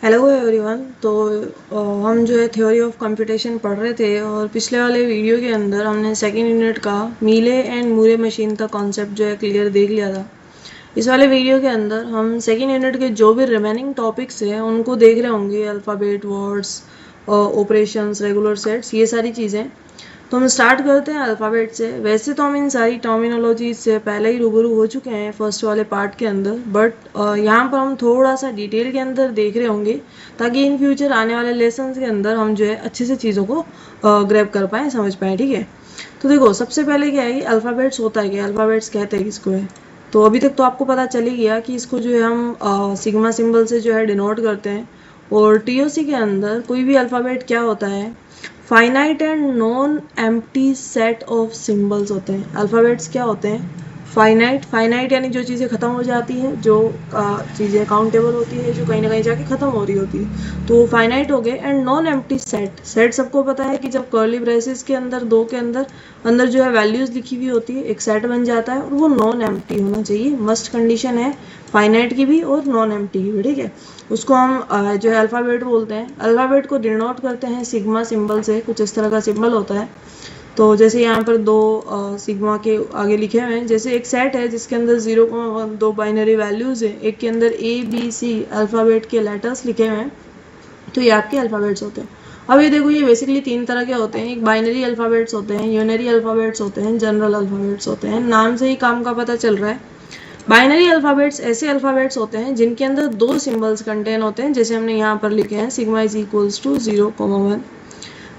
Hello everyone. तो हम जो है थ्योरी ऑफ कंप्यूटेशन पढ़ रहे थे और पिछले वाले वीडियो के अंदर हमने सेकेंड यूनिट का मीले एंड मूरे मशीन का कॉन्सेप्ट जो है क्लियर देख लिया था। इस वाले वीडियो के अंदर हम सेकेंड यूनिट के जो भी रिमेनिंग टॉपिक्स हैं उनको देख रहे होंगे, alphabet, words, operations, regular sets, ये सारी चीज़ें। तो हम स्टार्ट करते हैं अल्फ़ाबेट से। वैसे तो हम इन सारी टर्मिनोलॉजी से पहले ही रूबरू हो चुके हैं फर्स्ट वाले पार्ट के अंदर, बट यहाँ पर हम थोड़ा सा डिटेल के अंदर देख रहे होंगे ताकि इन फ्यूचर आने वाले लेसन्स के अंदर हम जो है अच्छे से चीज़ों को ग्रैब कर पाएँ, समझ पाएँ। ठीक है, तो देखो सबसे पहले क्या है कि अल्फ़ाबेट्स होता है क्या, अल्फ़ाबेट्स कहते हैं किसको है। तो अभी तक तो आपको पता चल ही गया कि इसको जो है हम सिग्मा सिंबल से जो है डिनोट करते हैं। और टीओसी के अंदर कोई भी अल्फ़ाबेट क्या होता है, finite and non empty set of symbols होते हैं। अल्फ़ाबेट्स क्या होते हैं, फाइनाइट। फाइनाइट यानी जो चीज़ें ख़त्म हो जाती हैं, जो चीज़ें काउंटेबल होती है, जो कहीं ना कहीं जाके ख़त्म हो रही होती है, तो वो फाइनाइट हो गए। And non empty set, set सबको पता है कि जब कर्ली ब्रेसेस के अंदर दो के अंदर अंदर जो है वैल्यूज़ लिखी हुई होती है, एक सेट बन जाता है और वो नॉन एम्प्टी होना चाहिए। मस्ट कंडीशन है फाइनाइट की भी और नॉन एम्प्टी की भी। ठीक है, उसको हम जो है अल्फ़ाबेट बोलते हैं। अल्फ़ाबेट को डिनोट करते हैं सिग्मा सिंबल से। कुछ इस तरह का सिंबल होता है। तो जैसे यहाँ पर दो सिग्मा के आगे लिखे हुए हैं, जैसे एक सेट है जिसके अंदर 0,1 दो बाइनरी वैल्यूज़ है, एक के अंदर ABC अल्फ़ाबेट के लेटर्स लिखे हुए हैं, तो ये आपके अल्फ़ाबेट्स होते हैं। अब ये देखो, ये बेसिकली तीन तरह के होते हैं। एक बाइनरी अल्फ़ाबेट्स होते हैं, यूनरी अल्फ़ाबेट्स होते हैं, जनरल अल्फ़ाबेट्स होते हैं। नाम से ही काम का पता चल रहा है। बाइनरी अल्फ़ाबेट्स ऐसे अल्फ़ाबेट्स होते हैं जिनके अंदर दो सिंबल्स कंटेन होते हैं, जैसे हमने यहाँ पर लिखे हैं sigma is equals to 0,1।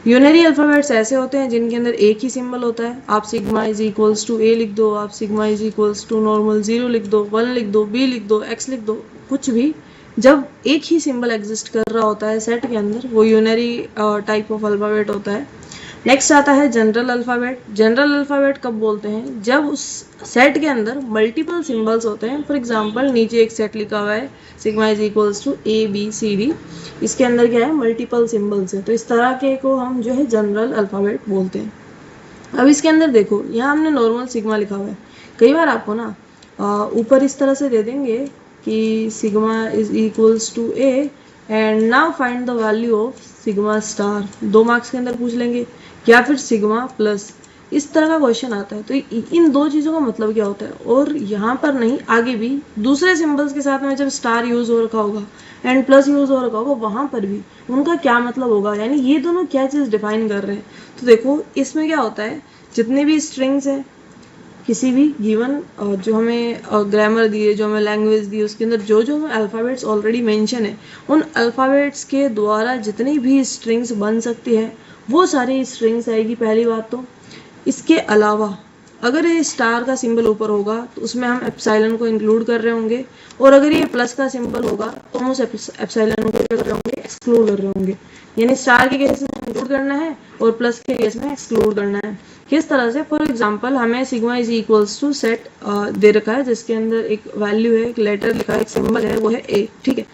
Unary alphabets ऐसे होते हैं जिनके अंदर एक ही सिंबल होता है। आप sigma is equals to A लिख दो, आप sigma is equals to normal 0 लिख दो, 1 लिख दो, b लिख दो, x लिख दो, कुछ भी। जब एक ही सिंबल एग्जिस्ट कर रहा होता है सेट के अंदर, वो यूनरी टाइप ऑफ अल्फ़ाबेट होता है। नेक्स्ट आता है जनरल अल्फ़ाबेट। जनरल अल्फ़ाबेट कब बोलते हैं, जब उस सेट के अंदर मल्टीपल सिंबल्स होते हैं। फॉर एग्जांपल नीचे एक सेट लिखा हुआ है sigma is equals to ABCD, इसके अंदर क्या है, मल्टीपल सिंबल्स है, तो इस तरह के को हम जो है जनरल अल्फ़ाबेट बोलते हैं। अब इसके अंदर देखो, यहाँ हमने नॉर्मल सिग्मा लिखा हुआ है। कई बार आपको ना ऊपर इस तरह से दे देंगे कि sigma is equals to A and now find the value of sigma star, 2 marks के अंदर पूछ लेंगे, या फिर सिग्मा प्लस, इस तरह का क्वेश्चन आता है। तो इन दो चीज़ों का मतलब क्या होता है, और यहाँ पर नहीं, आगे भी दूसरे सिंबल्स के साथ में जब स्टार यूज़ हो रखा होगा एंड प्लस यूज़ हो रखा होगा, वहाँ पर भी उनका क्या मतलब होगा, यानी ये दोनों क्या चीज़ डिफाइन कर रहे हैं। तो देखो इसमें क्या होता है, जितने भी स्ट्रिंग्स हैं किसी भी गिवन जो हमें ग्रामर दी है, जो हमें लैंग्वेज दी है, उसके अंदर जो जो हमें अल्फ़ाबेट्स ऑलरेडी मेंशन है, उन अल्फ़ाबेट्स के द्वारा जितनी भी स्ट्रिंग्स बन सकती है वो सारी स्ट्रिंग्स आएगी, पहली बात तो। इसके अलावा अगर ये स्टार का सिंबल ऊपर होगा तो उसमें हम एप्सिलॉन को इंक्लूड कर रहे होंगे, और अगर ये प्लस का सिंबल होगा तो हम उस एप्सिलॉन को क्या कर रहे होंगे, एक्सक्लूड कर रहे होंगे। यानी स्टार के केस में इंक्लूड करना है और प्लस के केस में एक्सक्लूड करना है। किस तरह से, फॉर एग्जांपल हमें sigma is equals to set दे रखा है जिसके अंदर एक वैल्यू है, एक लेटर लिखा है, एक सिंबल है, वो है A। ठीक है,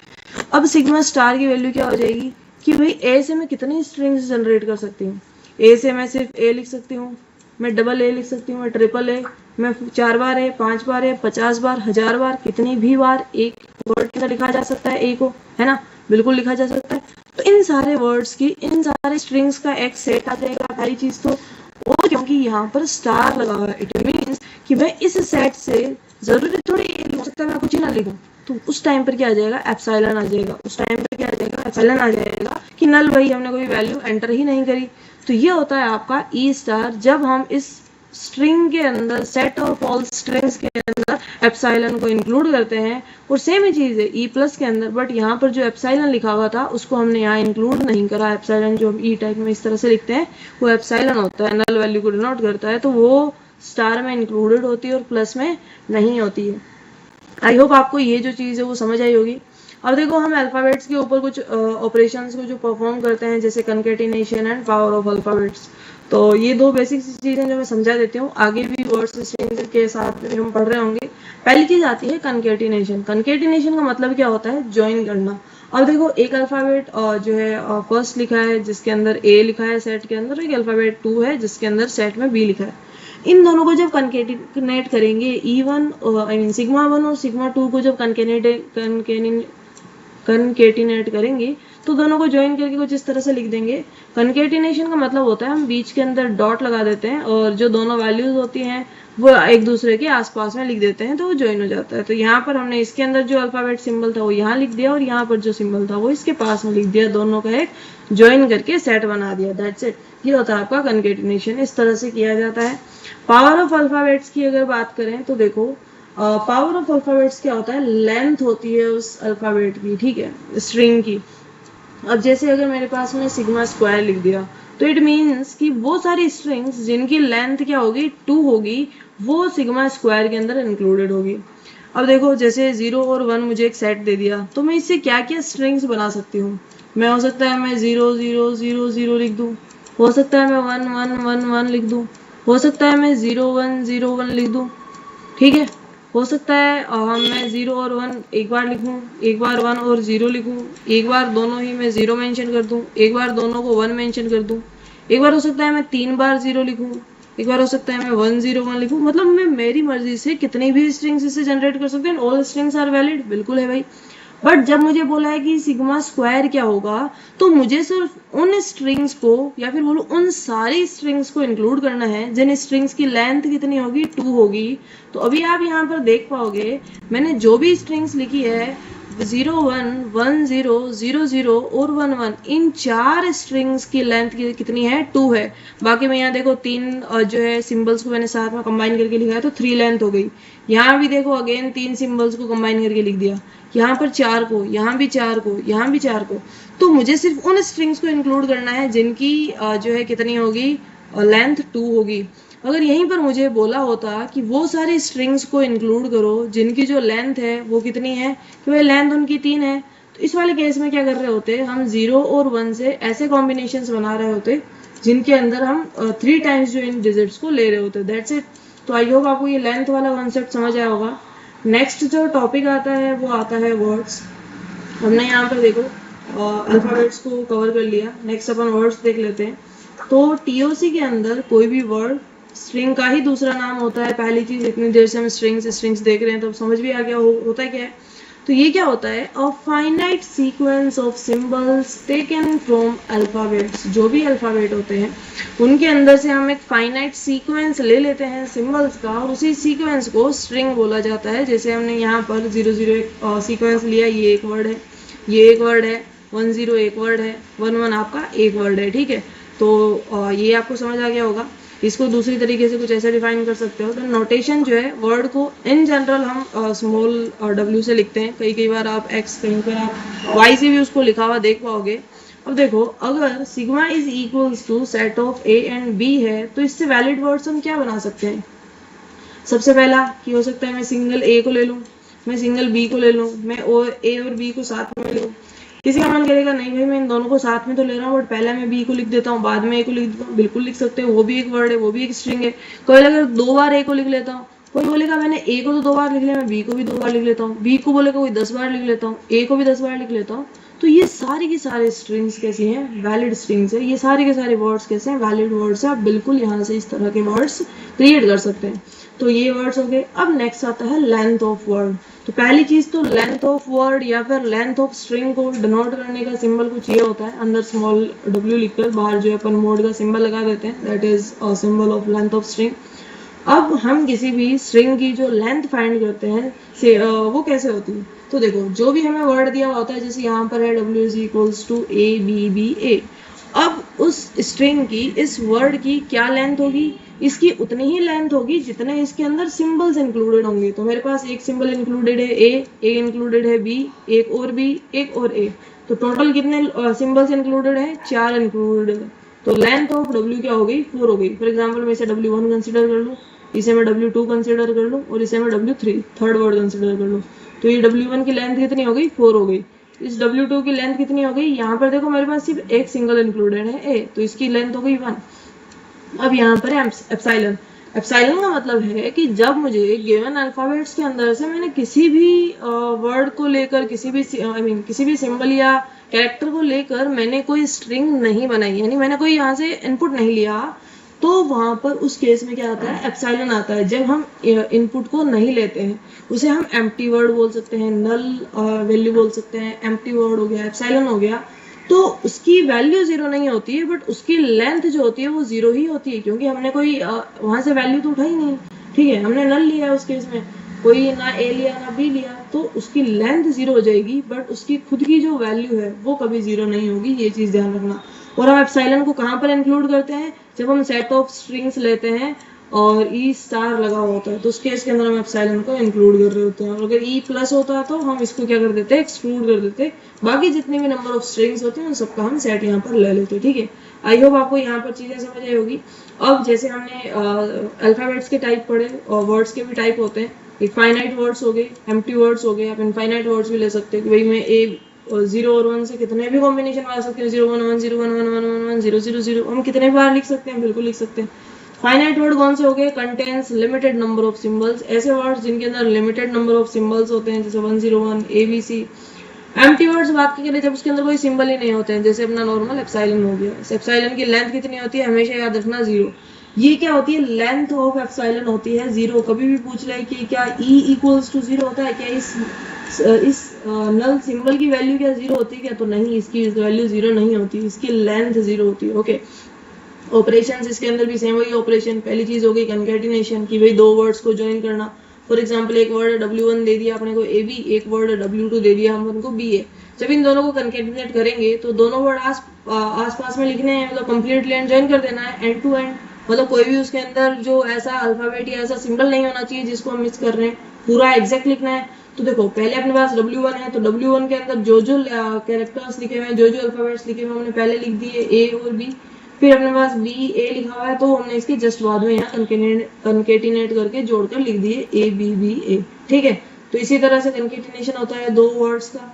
अब सिग्मा स्टार की वैल्यू क्या हो जाएगी कि भाई A से मैं कितनी स्ट्रिंग्स जनरेट कर सकती हूँ। A से मैं सिर्फ A लिख सकती हूँ, मैं डबल A लिख सकती हूँ, मैं ट्रिपल A, मैं 4 बार है, 5 बार है, 50 बार, 1000 बार, कितनी भी बार एक वर्ड के अंदर लिखा जा सकता है A को, है ना, बिल्कुल लिखा जा सकता है। तो इन सारे वर्ड्स की, इन सारे स्ट्रिंग्स का एक सेट आ जाएगा, पहली चीज तो। और क्योंकि यहाँ पर स्टार लगा हुआ है, इट मीन्स कि मैं इस सेट से जरूरी थोड़ी हो सकता है मैं कुछ ही ना लिखूं, तो उस टाइम पर क्या आ जाएगा, एप्सिलॉन आ जाएगा। उस टाइम पर क्या आ जाएगा, एप्सिलॉन आ जाएगा कि नल भाई हमने कोई वैल्यू एंटर ही नहीं करी। तो ये होता है आपका ई स्टार, जब हम इस स्ट्रिंग के अंदर, सेट ऑफ ऑल स्ट्रिंग्स के अंदर एप्सिलॉन को इंक्लूड करते हैं। और सेम ही चीज़ है ई प्लस के अंदर, बट यहाँ पर जो एप्सिलॉन लिखा हुआ था उसको हमने यहाँ इंक्लूड नहीं करा। एप्सिलॉन जो हम ई टाइप में इस तरह से लिखते हैं वो एप्सिलॉन होता है, नल वैल्यू को डिनोट करता है, तो वो स्टार में इंक्लूडेड होती है और प्लस में नहीं होती है। आई होप आपको ये जो चीज़ है वो समझ आई होगी। अब देखो हम अल्फ़ाबेट्स के ऊपर कुछ ऑपरेशंस को जो परफॉर्म करते हैं, जैसे concatenation and power of alphabets. तो ये दो बेसिक चीज़ें जो मैं समझा देती हूँ, आगे भी वर्ड्स स्ट्रिंग्स के साथ में हम पढ़ रहे होंगे। पहली चीज़ आती है कंकेटिनेशन। कंकेटिनेशन का मतलब क्या होता है, ज्वाइन करना। अब देखो एक अल्फ़ाबेट जो है फर्स्ट लिखा है जिसके अंदर A लिखा है सेट के अंदर, एक अल्फ़ाबेट 2 है जिसके अंदर सेट में B लिखा है। इन दोनों को जब कंकेटिनेट करेंगे, E1 आई मीन सिग्मा 1 और सिग्मा 2 को जब कनकेटिनेट करेंगे तो दोनों को ज्वाइन करके कुछ इस तरह से लिख देंगे। कनकेटिनेशन का मतलब होता है हम बीच के अंदर डॉट लगा देते हैं और जो दोनों वैल्यूज होती हैं वो एक दूसरे के आसपास में लिख देते हैं तो वो ज्वाइन हो जाता है। तो यहाँ पर हमने इसके अंदर जो अल्फाबेट सिंबल था वो यहाँ लिख दिया और यहाँ पर जो सिंबल था वो इसके पास में लिख दिया, दोनों का एक ज्वाइन करके सेट बना दिया। दैट्स इट, ये होता है आपका कनकेटिनेशन। इस तरह से किया जाता है। पावर ऑफ अल्फाबेट्स की अगर बात करें तो देखो पावर ऑफ अल्फाबेट्स क्या होता है, लेंथ होती है उस अल्फाबेट की, ठीक है, स्ट्रिंग की। अब जैसे अगर मेरे पास में सिग्मा स्क्वायर लिख दिया तो इट मीन्स कि वो सारी स्ट्रिंग्स जिनकी लेंथ क्या होगी 2 होगी वो सिग्मा स्क्वायर के अंदर इंक्लूडेड होगी। अब देखो जैसे 0 और 1 मुझे एक सेट दे दिया तो मैं इससे क्या क्या स्ट्रिंग्स बना सकती हूँ। मैं हो सकता है मैं 0 0 0 0 लिख दूँ, हो सकता है मैं 1 1 1 1 लिख दूँ, हो सकता है मैं 0 1 0 1 लिख दूँ, ठीक है। हो सकता है मैं 0 और 1 एक बार लिखूं, एक बार 1 और 0 लिखूं, एक बार दोनों ही मैं 0 मेंशन कर दूं, एक बार दोनों को 1 मेंशन कर दूं, एक बार हो सकता है मैं 3 बार 0 लिखूं, एक बार हो सकता है मैं 1 0 1 लिखूं। मतलब मैं मेरी मर्जी से कितनी भी स्ट्रिंग्स इससे जनरेट कर सकते हैं। ऑल स्ट्रिंग्स आर वैलिड, बिल्कुल है भाई। बट जब मुझे बोला है कि सिग्मा स्क्वायर क्या होगा तो मुझे सिर्फ उन स्ट्रिंग्स को या फिर बोलो उन सारी स्ट्रिंग्स को इंक्लूड करना है जिन स्ट्रिंग्स की लेंथ कितनी होगी 2 होगी। तो अभी आप यहाँ पर देख पाओगे मैंने जो भी स्ट्रिंग्स लिखी है 0 1 1 0 0 0 और 1 1 इन 4 स्ट्रिंग्स की लेंथ कितनी है 2 है। बाकी मैं यहाँ देखो 3 जो है सिंबल्स को मैंने साथ में कंबाइन करके लिखा है तो 3 लेंथ हो गई। यहाँ भी देखो अगेन 3 सिंबल्स को कंबाइन करके लिख दिया, यहाँ पर 4 को, यहाँ भी 4 को, यहाँ भी 4 को। तो मुझे सिर्फ उन स्ट्रिंग्स को इंक्लूड करना है जिनकी जो है कितनी होगी लेंथ 2 होगी। अगर यहीं पर मुझे बोला होता कि वो सारी स्ट्रिंग्स को इंक्लूड करो जिनकी जो लेंथ है वो कितनी है कि भाई लेंथ उनकी 3 है, तो इस वाले केस में क्या कर रहे होते हम 0 और 1 से ऐसे कॉम्बिनेशंस बना रहे होते जिनके अंदर हम 3 टाइम्स जो इन डिजिट्स को ले रहे होते। That's it. तो आई होप आपको ये लेंथ वाला कॉन्सेप्ट समझ आया होगा। नेक्स्ट जो टॉपिक आता है वो आता है वर्ड्स। हमने यहाँ पर देखो अल्फाबेट्स को कवर कर लिया। नेक्स्ट अपन वर्ड्स देख लेते हैं। तो टीओसी के अंदर कोई भी वर्ड स्ट्रिंग का ही दूसरा नाम होता है। पहली चीज इतनी देर से हम स्ट्रिंग्स देख रहे हैं तो समझ भी आ गया होता है क्या है। तो ये क्या होता है, a finite sequence of symbols taken from alphabets. जो भी अल्फाबेट होते हैं उनके अंदर से हम एक फाइनाइट सीक्वेंस ले लेते हैं सिंबल्स का और उसी सीक्वेंस को स्ट्रिंग बोला जाता है। जैसे हमने यहाँ पर 0 0 एक सीक्वेंस लिया, ये एक वर्ड है, ये एक वर्ड है, 1 0 एक वर्ड है, 1 1 आपका एक वर्ड है, ठीक है। तो ये आपको समझ आ गया होगा। इसको दूसरी तरीके से कुछ ऐसे डिफाइन कर सकते हो। तो नोटेशन जो है वर्ड को इन जनरल हम स्मॉल w से लिखते हैं। कई बार आप x, कहीं पर आप y से भी उसको लिखा हुआ देख पाओगे। अब देखो अगर sigma is equals to set of a and b है तो इससे वैलिड वर्ड्स हम क्या बना सकते हैं। सबसे पहला कि हो सकता है मैं सिंगल a को ले लूँ, मैं सिंगल b को ले लूँ, मैं a और b को साथ में लूँ। किसी का मन करेगा नहीं भाई मैं इन दोनों को साथ में तो ले रहा हूँ बट पहले मैं बी को लिख देता हूँ बाद में ए को लिख देता हूँ। बिल्कुल लिख सकते हो, वो भी एक वर्ड है, वो भी एक स्ट्रिंग है। कोई अगर 2 बार ए को लिख लेता हूँ, कोई बोलेगा मैंने ए को तो 2 बार लिख लिया, मैं बी को भी 2 बार लिख लेता हूँ, बी को बोलेगा कोई 10 बार लिख लेता हूँ, ए को भी 10 बार लिख लेता हूँ। तो ये सारी की सारी स्ट्रिंग्स कैसी हैं, वैलिड स्ट्रिंग्स है। ये सारे के सारे वर्ड्स कैसे हैं, वैलिड वर्ड्स है। आप बिल्कुल यहाँ से इस तरह के वर्ड्स क्रिएट कर सकते हैं। तो ये वर्ड्स हो गए। अब नेक्स्ट आता है लेंथ ऑफ वर्ड। तो पहली चीज तो लेंथ ऑफ वर्ड या फिर लेंथ ऑफ स्ट्रिंग को डिनोट करने का सिंबल कुछ ये होता है, अंदर स्मॉल w लिखकर बाहर जो है अपन मोड का सिंबल लगा देते हैं, that is symbol of length of string. अब हम किसी भी स्ट्रिंग की जो लेंथ फाइंड करते हैं से वो कैसे होती है। तो देखो जो भी हमें वर्ड दिया होता है, जैसे यहाँ पर है w is equals to a b b a। अब उस स्ट्रिंग की, इस वर्ड की क्या लेंथ होगी, इसकी उतनी ही लेंथ होगी जितने इसके अंदर सिंबल्स इंक्लूडेड होंगे। तो मेरे पास एक सिंबल इंक्लूडेड है a, एक इंक्लूडेड है b, एक और b, एक और a। तो टोटल कितने सिंबल्स इंक्लूडेड है, 4 इंक्लूडेड है। तो लेंथ ऑफ w क्या हो गई, 4 हो गई। फॉर एग्जाम्पल मैं इसे w1 कंसिडर कर लूँ, इसे मैं w2 कंसिडर कर लूँ और इसे मैं w3 थर्ड वर्ड कंसिडर कर लूँ। तो ये w1 की लेंथ कितनी हो गई, 4 हो गई। इस w2 की लेंथ कितनी हो गई, यहाँ पर देखो मेरे पास सिर्फ एक सिंगल इंक्लूडेड है a, तो इसकी लेंथ हो गई 1। अब यहाँ पर है एप्सिलॉन। एप्सिलॉन का मतलब है कि जब मुझे गिवन अल्फाबेट्स के अंदर से मैंने किसी भी वर्ड को लेकर, किसी भी सिंबल या कैरेक्टर को लेकर मैंने कोई स्ट्रिंग नहीं बनाई, यानी मैंने कोई यहाँ से इनपुट नहीं लिया, तो वहां पर उस केस में क्या आता है, एप्सिलॉन आता है। जब हम इनपुट को नहीं लेते हैं, उसे हम एम्प्टी वर्ड बोल सकते हैं, नल वैल्यू बोल सकते हैं, एम्प्टी वर्ड हो गया, एप्सिलॉन हो गया। तो उसकी वैल्यू जीरो नहीं होती है, बट उसकी लेंथ जो होती है वो जीरो ही होती है, क्योंकि हमने कोई वहां से वैल्यू तो उठाई नहीं। ठीक है, हमने नल लिया है उस केस में, कोई ना ए लिया ना बी लिया, तो उसकी लेंथ जीरो हो जाएगी, बट उसकी खुद की जो वैल्यू है वो कभी जीरो नहीं होगी। ये चीज ध्यान रखना। और हम एप्सिलॉन को कहाँ पर इंक्लूड करते हैं, जब हम सेट ऑफ स्ट्रिंग्स लेते हैं और ई स्टार लगा हुआ होता है, तो उस केस के अंदर हम एप्सिलॉन को इंक्लूड कर रहे होते हैं। और अगर ई प्लस होता है तो हम इसको क्या कर देते हैं, एक्सक्लूड कर देते हैं। बाकी जितने भी नंबर ऑफ स्ट्रिंग्स होते हैं उन सबका हम सेट यहाँ पर ले लेते हैं। ठीक है, आई होप आपको यहाँ पर चीजें समझ आई होगी। अब जैसे हमने अल्फाबेट्स के टाइप पढ़े और वर्ड्स के भी टाइप होते हैं। एक फाइनाइट वर्ड्स हो गए, एम्प्टी वर्ड्स हो गए, आप इनफाइनाइट वर्ड्स भी ले सकते हैं कि भाई मैं ए 0 और 1 से कितने भी कॉम्बिनेशन बना सकते हैं, 0 1 1 0 1 1 1 1 1 0 0 0, हम कितने बार लिख सकते हैं, बिल्कुल लिख सकते हैं। फाइनाइट वर्ड कौन से हो गए, contains limited number of symbols, ऐसे वर्ड्स जिनके अंदर लिमिटेड नंबर ऑफ सिंबल्स होते हैं, जैसे 101 ABC। एम्प्टी वर्ड्स बात की करें जब उसके अंदर कोई सिंबल ही नहीं होते हैं, जैसे अपना नॉर्मल एप्सिलॉन हो गया। एप्सिलॉन की लेंथ कितनी होती है, हमेशा याद रखना 0। ये क्या होती है, लेंथ ऑफ एप्सिलॉन होती है 0। कभी भी पूछ ले कि क्या E इक्वल्स टू 0 होता है, क्या इस नल सिंबल की वैल्यू क्या 0 होती है क्या, तो नहीं, इसकी वैल्यू 0 नहीं होती, इसकी लेंथ 0 होती है। ओके, ऑपरेशंस इसके अंदर भी सेम वही ऑपरेशन। पहली चीज हो गई कंकैटिनेशन, कि भाई दो वर्ड्स को ज्वाइन करना। फॉर एग्जांपल एक वर्ड W1 दे दिया अपने को AB, एक वर्ड W2 दे दिया हम उनको BA। जब इन दोनों को कंकैटिनेट करेंगे तो दोनों वर्ड आस पास में लिखने हैं, मतलब कंप्लीटली एंड ज्वाइन कर देना है, एंड टू एंड। मतलब कोई भी उसके अंदर जो ऐसा अल्फाबेट या ऐसा सिंबल नहीं होना चाहिए जिसको हम मिस कर रहे हैं, पूरा एग्जैक्ट लिखना है। तो देखो पहले अपने पास W1 है, तो W1 के अंदर जो जो कैरेक्टर्स लिखे हुए हैं, जो जो अल्फाबेट्स लिखे हुए हैं, हमने पहले लिख दिए A और B। फिर अपने पास BA लिखा हुआ है, तो हमने इसके जस्ट बाद में यहाँ कंकेटिनेट करके जोड़कर लिख दिए ABBA। ठीक है, तो इसी तरह से कंकेटिनेशन होता है दो वर्ड्स का।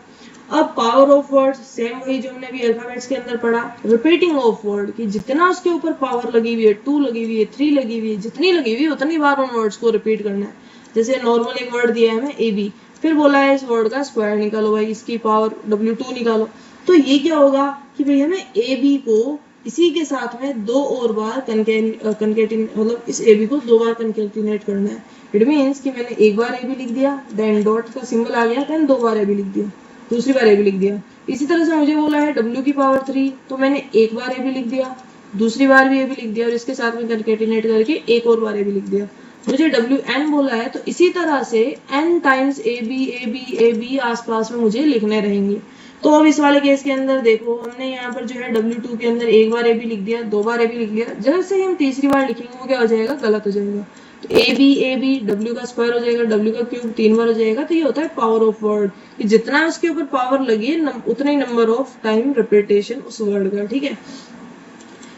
अब पावर ऑफ वर्ड सेम वही जो हमने अभी अल्फाबेट्स के अंदर पढ़ा। रिपीटिंग ऑफ वर्ड, कि जितना उसके ऊपर पावर लगी हुई है, 2 लगी हुई है, 3 लगी हुई है, जितनी लगी हुई है उतनी बार उन वर्ड्स को रिपीट करना है। जैसे नॉर्मल एक वर्ड दिया है हमें AB, फिर बोला है इस वर्ड का स्क्वायर निकालो भाई, इसकी पावर W2 निकालो। तो ये क्या होगा कि भाई हमें AB को इसी के साथ में दो और बार मतलब इस AB को 2 बार कंकेटिनेट करना है। इट मीन्स कि मैंने एक बार AB लिख दिया, देन डॉट का सिंबल आ गया, देन 2 बार AB लिख दिया, दूसरी बार AB लिख दिया। इसी तरह से मुझे बोला है W की पावर 3, तो मैंने एक बार AB लिख दिया, दूसरी बार भी AB लिख दिया, और इसके साथ में कंकेटिनेट करके एक और बार AB लिख दिया। मुझे WN बोला है, तो इसी तरह से N टाइम्स AB आसपास में मुझे लिखने रहेंगे। तो अब इस वाले केस के अंदर देखो, हमने यहाँ पर जो है W2 के अंदर एक बार AB लिख दिया, 2 बार AB लिख दिया। जैसे ही हम तीसरी बार लिखेंगे वो क्या हो जाएगा, गलत हो जाएगा। तो AB W का स्क्वायर हो जाएगा, W का क्यूब 3 बार हो जाएगा। तो ये होता है पावर ऑफ वर्ड, कि जितना उसके ऊपर पावर लगी है उतना ही नंबर ऑफ टाइम रिपीटेशन उस वर्ड का। ठीक है,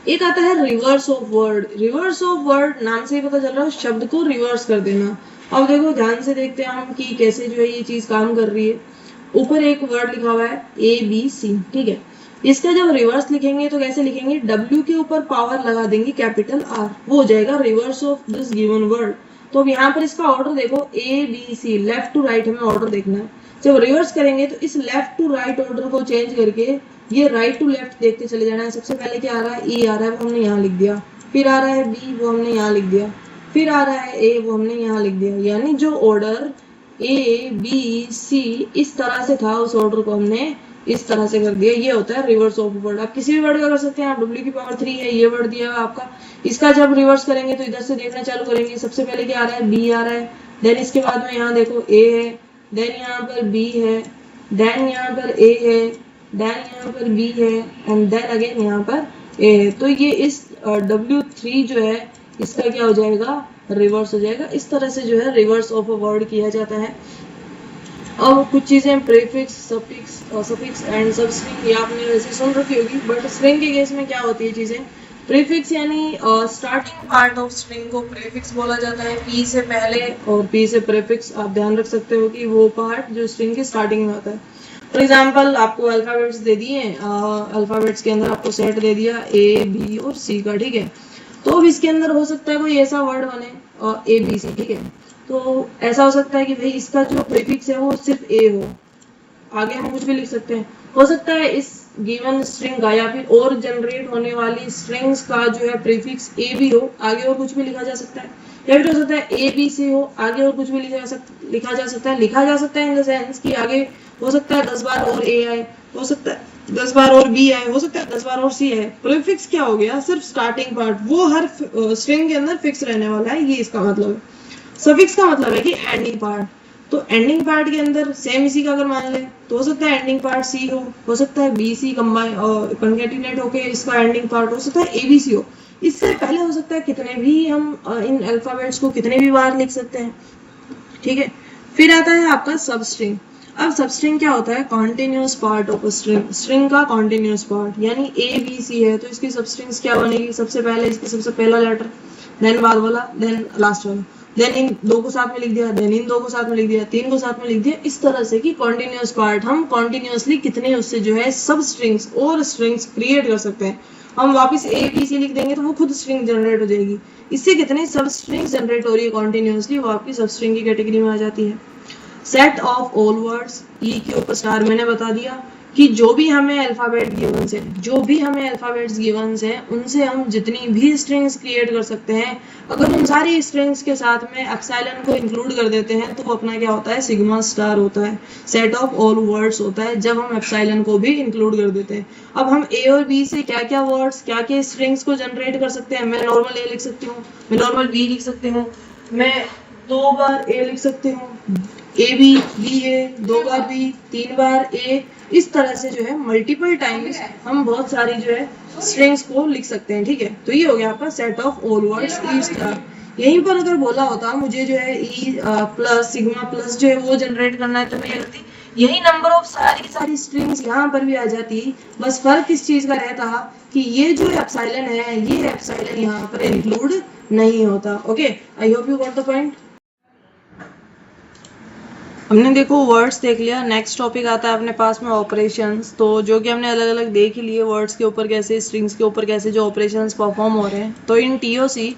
एक आता है reverse of word. Reverse of word नाम से ही पता चल रहा है शब्द को रिवर्स कर देना। अब देखो ध्यान से देखते हैं हम कि कैसे जो है ये चीज काम कर रही है। ऊपर एक वर्ड लिखा हुआ है ABC, ठीक है, इसका जब रिवर्स लिखेंगे तो कैसे लिखेंगे, W के ऊपर पावर लगा देंगे कैपिटल R, वो हो जाएगा reverse of this given word. तो अब यहाँ पर इसका ऑर्डर देखो ABC, लेफ्ट टू राइट हमें ऑर्डर देखना है। जब रिवर्स करेंगे तो इस लेफ्ट टू राइट ऑर्डर को चेंज करके ये राइट टू लेफ्ट देखते चले जाना है। सबसे पहले क्या आ रहा है, E आ रहा है, वो हमने यहाँ लिख दिया। फिर आ रहा है B, वो हमने यहाँ लिख दिया। फिर आ रहा है A, वो हमने यहाँ लिख दिया। यानी जो ऑर्डर ABC इस तरह से था, उस ऑर्डर को हमने इस तरह से कर दिया। ये होता है रिवर्स ऑफ वर्ड। आप किसी भी वर्ड का कर सकते हैं। आप W की पावर 3 है, ये वर्ड दिया आपका, इसका जब रिवर्स करेंगे तो इधर से देखना चालू करेंगे। सबसे पहले क्या आ रहा है, B आ रहा है, देन इसके बाद में यहाँ देखो A है, देन यहाँ पर B है, देन यहाँ पर A है, देन यहाँ पर B है, एंड देन अगेन यहाँ पर A है। तो ये इस W3 जो है इसका क्या हो जाएगा, रिवर्स हो जाएगा। इस तरह से जो है रिवर्स ऑफ अ वर्ड किया जाता है। अब कुछ चीजें प्रीफिक्स, सफिक्स एंड सबस्ट्रिंग, ये आपने वैसे सुन रखी होगी, बट स्ट्रिंग के केस में क्या होती है चीजें, प्रीफिक्स यानी स्टार्टिंग पार्ट ऑफ स्ट्रिंग को प्रीफिक्स बोला जाता है। P से पहले और P से प्रीफिक्स, आप ध्यान रख सकते हो कि वो पार्ट जो स्ट्रिंग की स्टार्टिंग में आता है। फॉर एग्जाम्पल आपको अल्फाबेट्स दे दिए, अल्फाबेट्स के अंदर आपको सेट दे दिया A, B और C का, ठीक है। तो अब इसके अंदर हो सकता है कोई ऐसा वर्ड बने ABC, ठीक है। तो ऐसा हो सकता है कि भाई इसका जो प्रीफिक्स है वो सिर्फ A हो, आगे हम कुछ भी लिख सकते हैं। हो सकता है इस गिवन स्ट्रिंग का या फिर और जनरेट होने वाली स्ट्रिंग्स का जो है प्रीफिक्स ए भी हो, आगे और कुछ भी लिखा जा सकता है, या फिर हो सकता है ए बी सी हो, आगे और कुछ भी लिखा जा सकता है इन द सेंस कि आगे हो सकता है 10 बार और ए आए, हो सकता है 10 बार और बी आए, हो सकता है 10 बार और सी आए। प्रीफिक्स क्या हो गया, सिर्फ स्टार्टिंग पार्ट, वो हर स्ट्रिंग के अंदर फिक्स रहने वाला है, ये इसका मतलब है। सफिक्स का मतलब है कि एंडिंग पार्ट, तो एंडिंग पार्ट के अंदर सेम इसी का अगर मान ले तो हो सकता है एंडिंग पार्ट सी हो सकता है बी सी कंबाइन और कंकेटिनेट होके इसका एंडिंग पार्ट हो सकता है ए बी सी हो। इससे पहले हो सकता है कितने भी हम इन अल्फाबेट्स को कितने भी बार लिख सकते हैं, ठीक है। फिर आता है आपका सब स्ट्रिंग। अब सब स्ट्रिंग क्या होता है, continuous part of string, string का कॉन्टिन्यूस पार्ट, यानी ए बी सी है तो इसकी सब स्ट्रिंग्स क्या बनेगी, सबसे पहले इसकी सबसे पहला लेटर, देन बाद वाला, देन लास्ट वाला, देन इन दो को साथ में लिख दिया, देन इन दो को साथ में लिख दिया, तीन को साथ में लिख दिया, इस तरह से कि कॉन्टिन्यूस पार्ट हम कॉन्टिन्यूसली कितने उससे जो है सब स्ट्रिंग्स और स्ट्रिंग्स क्रिएट कर सकते हैं। हम वापस ए बी सी लिख देंगे तो वो खुद स्ट्रिंग जनरेट हो जाएगी, इससे कितने सब स्ट्रिंग्स जनरेट हो रही है कॉन्टिन्यूसली, वो आपकी सब स्ट्रिंग की कैटेगरी में आ जाती है। सेट ऑफ ऑल वर्ड्स, ई के ऊपर स्टार मैंने बता दिया कि जो भी हमें अल्फाबेट गिवंस है, जो भी हमें अल्फाबेट्स गिवंस है उनसे हम जितनी भी स्ट्रिंग्स क्रिएट कर सकते हैं, अगर उन सारी स्ट्रिंग्स के साथ में एप्सिलॉन को इंक्लूड कर देते हैं तो वो अपना क्या होता है, सिग्मा स्टार होता है, सेट ऑफ ऑल वर्ड्स होता है जब हम एप्सिलॉन को भी इंक्लूड कर देते हैं। अब हम ए और बी से क्या क्या वर्ड्स, क्या क्या स्ट्रिंग्स को जनरेट कर सकते हैं, मैं नॉर्मल ए लिख सकती हूँ, मैं नॉर्मल बी लिख सकती हूँ, मैं 2 बार ए लिख सकती हूँ, A B A, 2 bar B, 3 बार ए, इस तरह से जो है मल्टीपल टाइम्स हम बहुत सारी जो है स्ट्रिंग्स को लिख सकते हैं, ठीक है। तो ये हो गया आपका set of all words E star. यहीं पर अगर बोला होता मुझे जो है ई प्लस सिग्मा प्लस जो है वो जनरेट करना है तो मैं करती, यही नंबर ऑफ सारी की सारी स्ट्रिंग्स यहाँ पर भी आ जाती, बस फर्क इस चीज का रहता कि ये जो एप्सिलॉन है ये एप्सिलॉन यहाँ पर इंक्लूड नहीं होता। Okay, I hope you got the point. हमने देखो वर्ड्स देख लिया, नेक्स्ट टॉपिक आता है अपने पास में ऑपरेशंस, तो जो कि हमने अलग अलग देख ही लिए वर्ड्स के ऊपर कैसे, स्ट्रिंग्स के ऊपर कैसे जो ऑपरेशंस परफॉर्म हो रहे हैं। तो इन TOC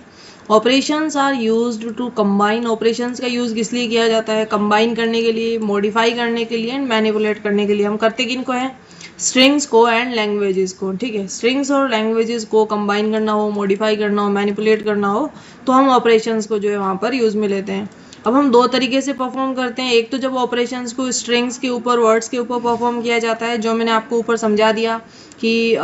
operations are used to combine, operations का यूज किस लिए किया जाता है, कंबाइन करने के लिए, मॉडिफाई करने के लिए एंड मैनिपुलेट करने के लिए। हम करते किनको हैं, स्ट्रिंग्स को एंड लैंग्वेजेस को, ठीक है। स्ट्रिंग्स और लैंग्वेजेस को कंबाइन करना हो, मॉडिफाई करना हो, मैनिपुलेट करना हो तो हम ऑपरेशंस को जो है वहाँ पर यूज में लेते हैं। अब हम दो तरीके से परफॉर्म करते हैं, एक तो जब ऑपरेशंस को स्ट्रिंग्स के ऊपर, वर्ड्स के ऊपर परफॉर्म किया जाता है, जो मैंने आपको ऊपर समझा दिया कि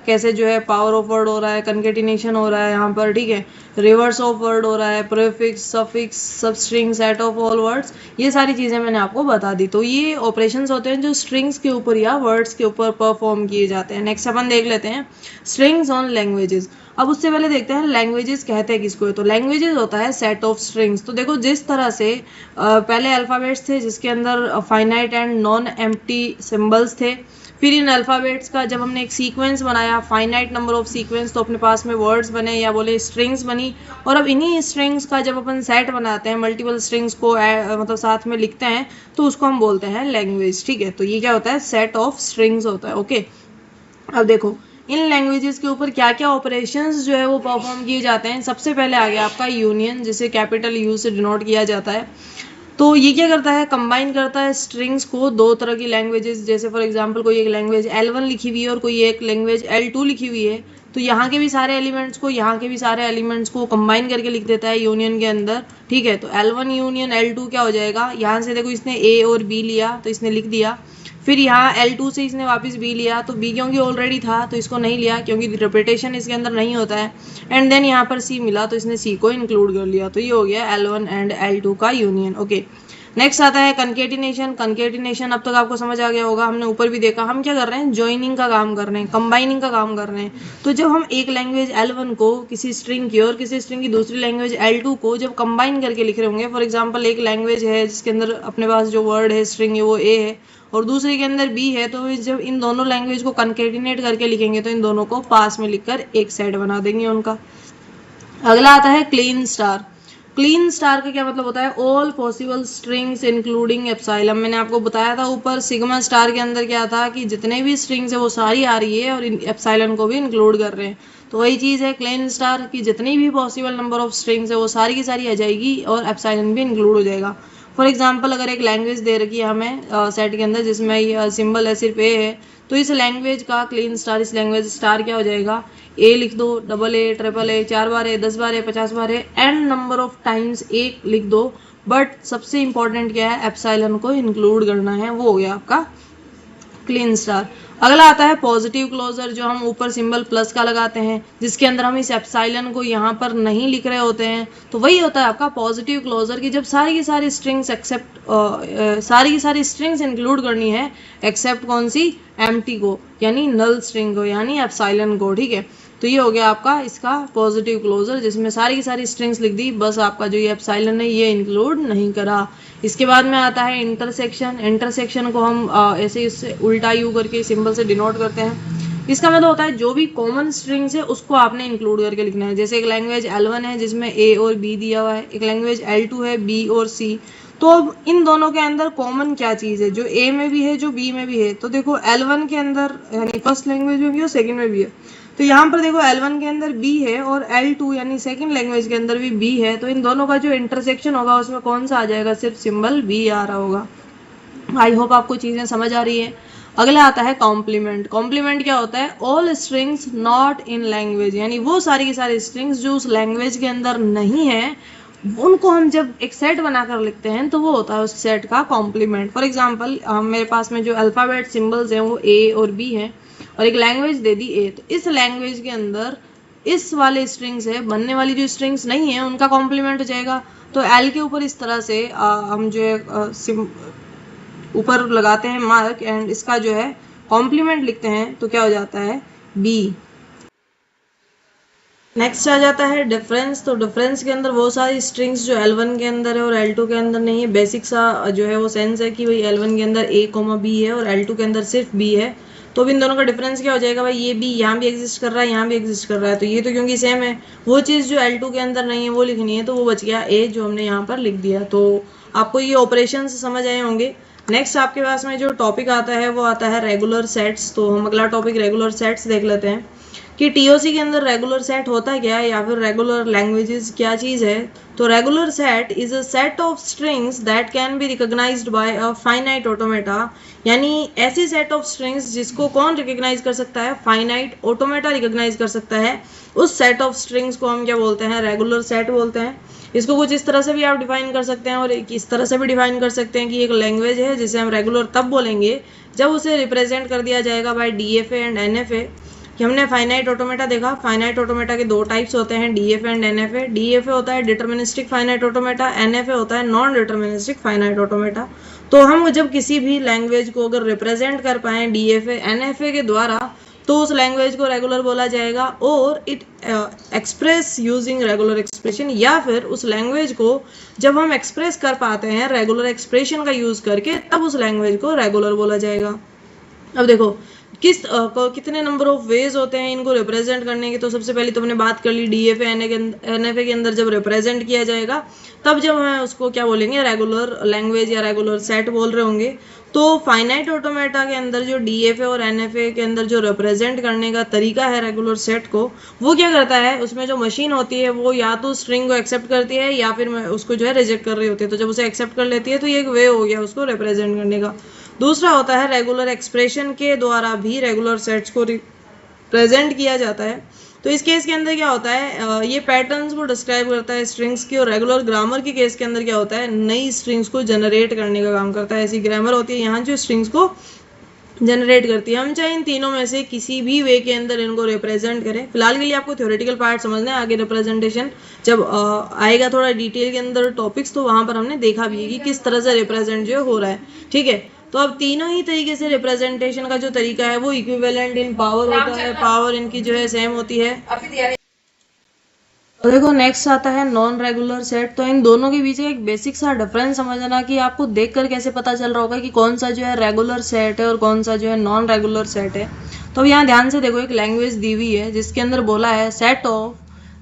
कैसे जो है पावर ऑफ वर्ड हो रहा है, कंकेटिनेशन हो रहा है यहाँ पर, ठीक है, रिवर्स ऑफ वर्ड हो रहा है, prefix, suffix, substring, set of all words, ये सारी चीज़ें मैंने आपको बता दी। तो ये ऑपरेशंस होते हैं जो स्ट्रिंग्स के ऊपर या वर्ड्स के ऊपर परफॉर्म किए जाते हैं। नेक्स्ट अपन देख लेते हैं स्ट्रिंग्स ऑन लैंग्वेजेस। अब उससे पहले देखते हैं लैंग्वेजेस कहते हैं किसको, तो लैंग्वेजेस होता है सेट ऑफ स्ट्रिंग्स। तो देखो जिस तरह से पहले अल्फ़ाबेट्स थे जिसके अंदर finite and non empty symbols थे, फिर इन अल्फ़ाबेट्स का जब हमने एक सीक्वेंस बनाया, फाइनाइट नंबर ऑफ सीक्वेंस, तो अपने पास में वर्ड्स बने या बोले स्ट्रिंग्स बनी, और अब इन्हीं स्ट्रिंग्स का जब अपन सेट बनाते हैं, मल्टीपल स्ट्रिंग्स को मतलब साथ में लिखते हैं तो उसको हम बोलते हैं लैंग्वेज, ठीक है। तो ये क्या होता है, सेट ऑफ स्ट्रिंग्स होता है। ओके, अब देखो इन लैंग्वेजेस के ऊपर क्या क्या ऑपरेशंस जो है वो परफॉर्म किए जाते हैं। सबसे पहले आ गया आपका यूनियन, जिसे कैपिटल यू से डिनोट किया जाता है। तो ये क्या करता है, कंबाइन करता है स्ट्रिंग्स को दो तरह की लैंग्वेजेस, जैसे फॉर एग्जांपल कोई एक लैंग्वेज L1 लिखी हुई है और कोई एक लैंग्वेज L2 लिखी हुई है, तो यहाँ के भी सारे एलिमेंट्स को यहाँ के भी सारे एलिमेंट्स को कंबाइन करके लिख देता है यूनियन के अंदर, ठीक है। तो L1 यूनियन L2 क्या हो जाएगा, यहाँ से देखो इसने A और B लिया तो इसने लिख दिया, फिर यहाँ L2 से इसने वापस B लिया तो B क्योंकि ऑलरेडी था तो इसको नहीं लिया क्योंकि रिपीटेशन इसके अंदर नहीं होता है, एंड देन यहाँ पर C मिला तो इसने C को इंक्लूड कर लिया। तो ये हो गया L1 एंड L2 का यूनियन। ओके, नेक्स्ट आता है कंकेटिनेशन। कंकेटिनेशन अब तक आपको समझ आ गया होगा, हमने ऊपर भी देखा, हम क्या कर रहे हैं, ज्वाइनिंग का काम कर रहे हैं, कंबाइनिंग का काम कर रहे हैं। तो जब हम एक लैंग्वेज L1 को किसी स्ट्रिंग की और किसी स्ट्रिंग की दूसरी लैंग्वेज L2 को जब कंबाइन करके लिख रहे होंगे, फॉर एग्जांपल एक लैंग्वेज है जिसके अंदर अपने पास जो वर्ड है स्ट्रिंग है वो A है और दूसरे के अंदर B है, तो जब इन दोनों लैंग्वेज को कंकेटिनेट करके लिखेंगे तो इन दोनों को पास में लिखकर एक सेट बना देंगे उनका। अगला आता है क्लीन स्टार। क्लीन स्टार का क्या मतलब होता है, all possible strings including epsilon. मैंने आपको बताया था ऊपर सिग्मा स्टार के अंदर क्या था कि जितने भी स्ट्रिंग्स है वो सारी आ रही है और एप्सिलॉन को भी इंक्लूड कर रहे हैं। तो वही चीज़ है क्लीन स्टार की जितनी भी पॉसिबल नंबर ऑफ स्ट्रिंग्स है वो सारी की सारी आ जाएगी और एप्सिलॉन भी इंक्लूड हो जाएगा। फॉर एग्जांपल अगर एक लैंग्वेज दे रखी है हमें सेट के अंदर जिसमें ये सिंबल है सिर्फ ए है, तो इस लैंग्वेज का क्लीन स्टार, इस लैंग्वेज स्टार क्या हो जाएगा, ए लिख दो, डबल ए, ट्रिपल ए, 4 बार ए, 10 बार ए, 50 बार a, n number of times a लिख दो, बट सबसे इंपॉर्टेंट क्या है, एप्सिलॉन को इंक्लूड करना है, वो हो गया आपका क्लीन स्टार। अगला आता है पॉजिटिव क्लोजर, जो हम ऊपर सिंबल प्लस का लगाते हैं, जिसके अंदर हम इस एप्सिलॉन को यहाँ पर नहीं लिख रहे होते हैं, तो वही होता है आपका पॉजिटिव क्लोजर की जब सारी की सारी स्ट्रिंग्स सारी की सारी स्ट्रिंग्स इंक्लूड करनी है एक्सेप्ट कौन सी, एम्प्टी को, यानी नल स्ट्रिंग को, यानी एप्सिलॉन को। ठीक है, तो ये हो गया आपका इसका पॉजिटिव क्लोजर, जिसमें सारी की सारी स्ट्रिंग्स लिख दी, बस आपका जो ये एप्सिलॉन है ये इंक्लूड नहीं करा। इसके बाद में आता है इंटरसेक्शन। इंटरसेक्शन को हम ऐसे इससे उल्टा यू करके सिंबल से डिनोट करते हैं। इसका मतलब होता है जो भी कॉमन स्ट्रिंग्स है उसको आपने इंक्लूड करके लिखना है। जैसे एक लैंग्वेज L1 है जिसमें ए और बी दिया हुआ है, एक लैंग्वेज L2 है बी और सी, तो अब इन दोनों के अंदर कॉमन क्या चीज है, जो ए में भी है जो बी में भी है। तो देखो L1 के अंदर यानी फर्स्ट लैंग्वेज में भी है सेकंड में भी है, तो यहाँ पर देखो L1 के अंदर B है और L2 यानी सेकंड लैंग्वेज के अंदर भी B है, तो इन दोनों का जो इंटरसेक्शन होगा उसमें कौन सा आ जाएगा, सिर्फ सिंबल B आ रहा होगा। आई होप आपको चीजें समझ आ रही है। अगला आता है कॉम्प्लीमेंट। कॉम्प्लीमेंट क्या होता है, all strings not in language, यानी वो सारी की सारी स्ट्रिंग्स जो उस लैंग्वेज के अंदर नहीं है उनको हम जब एक सेट बनाकर लिखते हैं तो वो होता है उस सेट का कॉम्प्लीमेंट। फॉर एग्जाम्पल मेरे पास में जो अल्फाबेट सिंबल्स हैं वो A और B हैं और एक लैंग्वेज दे दी ए, तो इस लैंग्वेज के अंदर इस वाले स्ट्रिंग्स है, बनने वाली जो स्ट्रिंग्स नहीं है उनका कॉम्प्लीमेंट हो जाएगा। तो एल के ऊपर इस तरह से हम जो है ऊपर लगाते हैं मार्क एंड इसका जो है कॉम्प्लीमेंट लिखते हैं, तो क्या हो जाता है बी। नेक्स्ट आ जाता है डिफरेंस। तो डिफरेंस के अंदर वो सारी स्ट्रिंग्स जो L1 के अंदर है और L2 के अंदर नहीं है, बेसिक सा जो है वो सेंस है कि भाई L1 के अंदर A, B है और L2 के अंदर सिर्फ B है, तो अब इन दोनों का डिफरेंस क्या हो जाएगा, भाई ये भी यहाँ भी एग्जिस्ट कर रहा है यहाँ भी एग्जिस्ट कर रहा है, तो ये तो क्योंकि सेम है, वो चीज़ जो L2 के अंदर नहीं है वो लिखनी है, तो वो बच गया A जो हमने यहाँ पर लिख दिया। तो आपको ये ऑपरेशन समझ आए होंगे। नेक्स्ट आपके पास में जो टॉपिक आता है वो आता है रेगुलर सेट्स। तो हम अगला टॉपिक रेगुलर सेट्स देख लेते हैं कि टीओसी के अंदर रेगुलर सेट होता क्या है या फिर रेगुलर लैंग्वेजेस क्या चीज़ है। तो regular set is a set of strings that can be recognised by a finite automata, यानी ऐसी सेट ऑफ स्ट्रिंग्स जिसको कौन रिकॉग्नाइज कर सकता है, फाइनाइट ऑटोमेटा रिकॉग्नाइज कर सकता है। उस सेट ऑफ स्ट्रिंग्स को हम क्या बोलते हैं, रेगुलर सेट बोलते हैं। इसको कुछ इस तरह से भी आप डिफाइन कर सकते हैं और एक इस तरह से भी डिफाइन कर सकते हैं कि एक लैंग्वेज है जिसे हम रेगुलर तब बोलेंगे जब उसे रिप्रेजेंट कर दिया जाएगा बाय DFA एंड NFA। कि हमने फाइनाइट ऑटोमेटा देखा, फाइनाइट ऑटोमेटा के दो टाइप्स होते हैं, DFA एंड NFA। DFA होता है डिटर्मिनिस्टिक फाइनाइट ऑटोमेटा, NFA होता है नॉन डिटर्मिनिस्टिक फाइनाइट ऑटोमेटा। तो हम जब किसी भी लैंग्वेज को अगर रिप्रेजेंट कर पाए DFA NFA के द्वारा तो उस लैंग्वेज को रेगुलर बोला जाएगा, और it express using regular expression, या फिर उस लैंग्वेज को जब हम एक्सप्रेस कर पाते हैं रेगुलर एक्सप्रेशन का यूज करके तब उस लैंग्वेज को रेगुलर बोला जाएगा। अब देखो कितने नंबर ऑफ वेज होते हैं इनको रिप्रेजेंट करने के। तो सबसे पहले तो हमने बात कर ली DFA NFA के अंदर जब रिप्रेजेंट किया जाएगा तब जब हम उसको क्या बोलेंगे, रेगुलर लैंग्वेज या रेगुलर सेट बोल रहे होंगे। तो फाइनाइट ऑटोमेटा के अंदर जो DFA और NFA के अंदर जो रिप्रेजेंट करने का तरीका है रेगुलर सेट को, वो क्या करता है, उसमें जो मशीन होती है वो या तो स्ट्रिंग को एक्सेप्ट करती है या फिर उसको जो है रिजेक्ट कर रही होती है। तो जब उसे एक्सेप्ट कर लेती है तो ये एक वे हो गया उसको रिप्रेजेंट करने का। दूसरा होता है रेगुलर एक्सप्रेशन के द्वारा भी रेगुलर सेट्स को रिप्रेजेंट किया जाता है। तो इस केस के अंदर क्या होता है, ये पैटर्न्स को डिस्क्राइब करता है स्ट्रिंग्स की, और रेगुलर ग्रामर के केस के अंदर क्या होता है, नई स्ट्रिंग्स को जनरेट करने का काम करता है। ऐसी ग्रामर होती है यहाँ जो स्ट्रिंग्स को जनरेट करती है। हम चाहे इन तीनों में से किसी भी वे के अंदर इनको रिप्रेजेंट करें। फिलहाल के लिए आपको थ्योरेटिकल पार्ट समझना है, आगे रिप्रेजेंटेशन जब आएगा थोड़ा डिटेल के अंदर टॉपिक्स, तो वहां पर हमने देखा भी है कि किस तरह से रिप्रेजेंट जो हो रहा है। ठीक है, तो अब तीनों ही तरीके से रिप्रेजेंटेशन का जो तरीका है वो इक्विवेलेंट इन पावर होता है, पावर इनकी जो है सेम होती है। तो देखो नेक्स्ट आता है नॉन रेगुलर सेट। तो इन दोनों के बीच एक बेसिक सा डिफरेंस समझना कि आपको देखकर कैसे पता चल रहा होगा कि कौन सा जो है रेगुलर सेट है और कौन सा जो है नॉन रेगुलर सेट है। तो अब यहाँ ध्यान से देखो, एक लैंग्वेज दी हुई है जिसके अंदर बोला है सेट ऑफ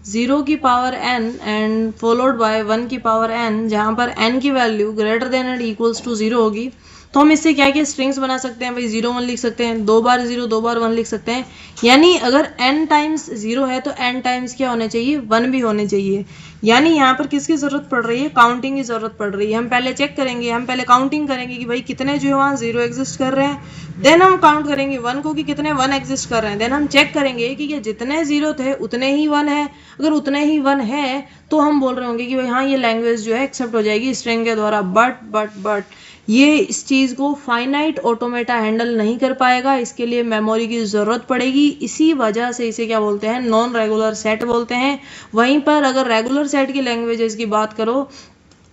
0 की power n and followed by 1 की पावर n, जहाँ पर n की वैल्यू greater than and equals to 0 होगी। तो हम इससे क्या क्या स्ट्रिंग्स बना सकते हैं भाई, 0 1 लिख सकते हैं, 2 बार 0 2 बार 1 लिख सकते हैं। यानी अगर n टाइम्स 0 है तो n टाइम्स क्या होने चाहिए, 1 भी होने चाहिए। यानी यहाँ पर किसकी जरूरत पड़ रही है, काउंटिंग की जरूरत पड़ रही है। हम पहले चेक करेंगे, हम पहले काउंटिंग करेंगे कि भाई कितने जो है वहाँ 0 एग्जिस्ट कर रहे हैं, देन हम काउंट करेंगे 1 को कि कितने 1 एग्जिस्ट कर रहे हैं, देन हम चेक करेंगे कि ये जितने 0 थे उतने ही 1 है। अगर उतने ही 1 है तो हम बोल रहे होंगे कि भाई हाँ ये लैंग्वेज जो है एक्सेप्ट हो जाएगी स्ट्रिंग के द्वारा। बट ये इस चीज़ को फाइनाइट ऑटोमेटा हैंडल नहीं कर पाएगा, इसके लिए मेमोरी की ज़रूरत पड़ेगी। इसी वजह से इसे क्या बोलते हैं, नॉन रेगुलर सेट बोलते हैं। वहीं पर अगर रेगुलर सेट की लैंग्वेजेस की बात करो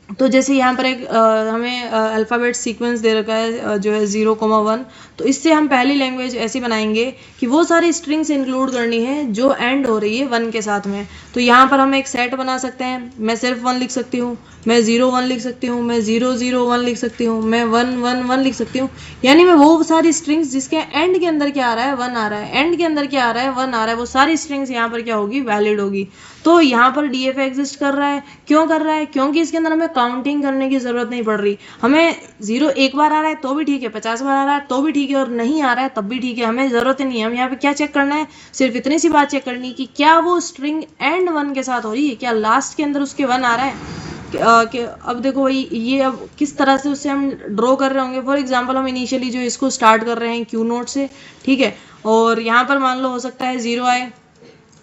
तो जैसे यहाँ पर एक हमें अल्फ़ाबेट सीक्वेंस दे रखा है जो है 0,1, तो इससे हम पहली लैंग्वेज ऐसी बनाएंगे कि वो सारी स्ट्रिंग्स इंक्लूड करनी है जो एंड हो रही है 1 के साथ में। तो यहाँ पर हम एक सेट बना सकते हैं, मैं सिर्फ 1 लिख सकती हूँ, मैं 0 1 लिख सकती हूँ, मैं 0 0 1 लिख सकती हूँ, मैं 1 1 1 लिख सकती हूँ। यानी मैं वो सारी स्ट्रिंग्स जिसके एंड के अंदर क्या आ रहा है 1 आ रहा है, एंड के अंदर क्या आ रहा है 1 आ रहा है, वो सारी स्ट्रिंग्स यहाँ पर क्या होगी, वैलिड होगी। तो यहाँ पर डीएफए एग्जिस्ट कर रहा है, क्यों कर रहा है, क्योंकि इसके अंदर हमें काउंटिंग करने की जरूरत नहीं पड़ रही। हमें 0 एक बार आ रहा है तो भी ठीक है, 50 बार आ रहा है तो भी ठीक है, और नहीं आ रहा है तब भी ठीक है, हमें जरूरत ही नहीं है। हम यहाँ पे क्या चेक करना है, सिर्फ इतनी सी बात चेक करनी कि क्या वो स्ट्रिंग एंड 1 के साथ हो रही है, क्या लास्ट के अंदर उसके 1 आ रहा है। अब देखो भाई ये अब किस तरह से उससे हम ड्रॉ कर रहे होंगे। फॉर एग्जांपल हम इनिशियली जो इसको स्टार्ट कर रहे हैं क्यू नोट से, ठीक है, और यहाँ पर मान लो हो सकता है 0 आए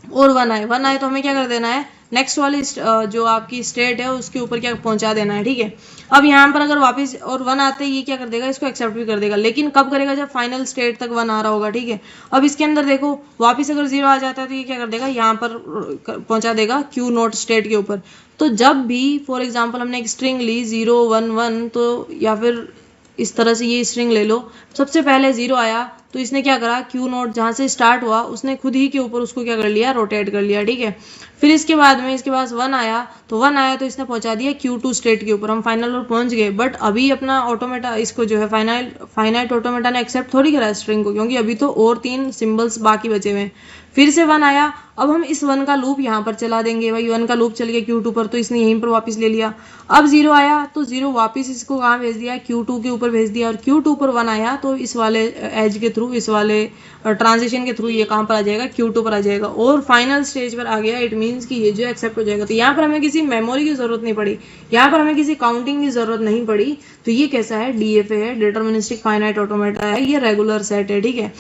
और 1 आए, 1 आए तो हमें क्या कर देना है, नेक्स्ट वाली जो आपकी स्टेट है उसके ऊपर क्या पहुंचा देना है, ठीक है। अब यहाँ पर अगर वापस और 1 आते ही ये क्या कर देगा, इसको एक्सेप्ट भी कर देगा, लेकिन कब करेगा, जब फाइनल स्टेट तक 1 आ रहा होगा, ठीक है। अब इसके अंदर देखो वापस अगर 0 आ जाता है तो ये क्या कर देगा, यहाँ पर पहुंचा देगा क्यू नोट स्टेट के ऊपर। तो जब भी फॉर एग्जाम्पल हमने एक स्ट्रिंग ली 0 1 1, तो या फिर इस तरह से ये स्ट्रिंग ले लो, सबसे पहले 0 आया तो इसने क्या करा, क्यू नोट जहाँ से स्टार्ट हुआ उसने खुद ही के ऊपर उसको क्या कर लिया, रोटेट कर लिया, ठीक है। फिर इसके बाद में इसके पास 1 आया तो 1 आया तो इसने पहुंचा दिया Q2 स्टेट के ऊपर, हम फाइनल पर पहुंच गए। बट अभी अपना ऑटोमेटा इसको जो है फाइनाइट ऑटोमेटा ने एक्सेप्ट थोड़ी करा स्ट्रिंग को, क्योंकि अभी तो और 3 सिंबल्स बाकी बचे हुए हैं। फिर से 1 आया, अब हम इस 1 का लूप यहाँ पर चला देंगे, भाई 1 का लूप चल गया Q2 पर तो इसने यहीं पर वापस ले लिया। अब 0 आया तो 0 वापस इसको कहाँ भेज दिया, Q2 के ऊपर भेज दिया, और Q2 पर 1 आया तो इस वाले एज के थ्रू, इस वाले ट्रांजिशन के थ्रू ये कहाँ पर आ जाएगा, Q2 पर आ जाएगा और फाइनल स्टेज पर आ गया। इट मीन्स कि ये जो एक्सेप्ट हो जाएगा। तो यहाँ पर हमें किसी मेमोरी की जरूरत नहीं पड़ी, यहाँ पर हमें किसी काउंटिंग की जरूरत नहीं पड़ी। तो ये कैसा है, डीएफए है, डिटर्मिनिस्टिक फाइनाइट ऑटोमेटा है, ये रेगुलर सेट है, ठीक है।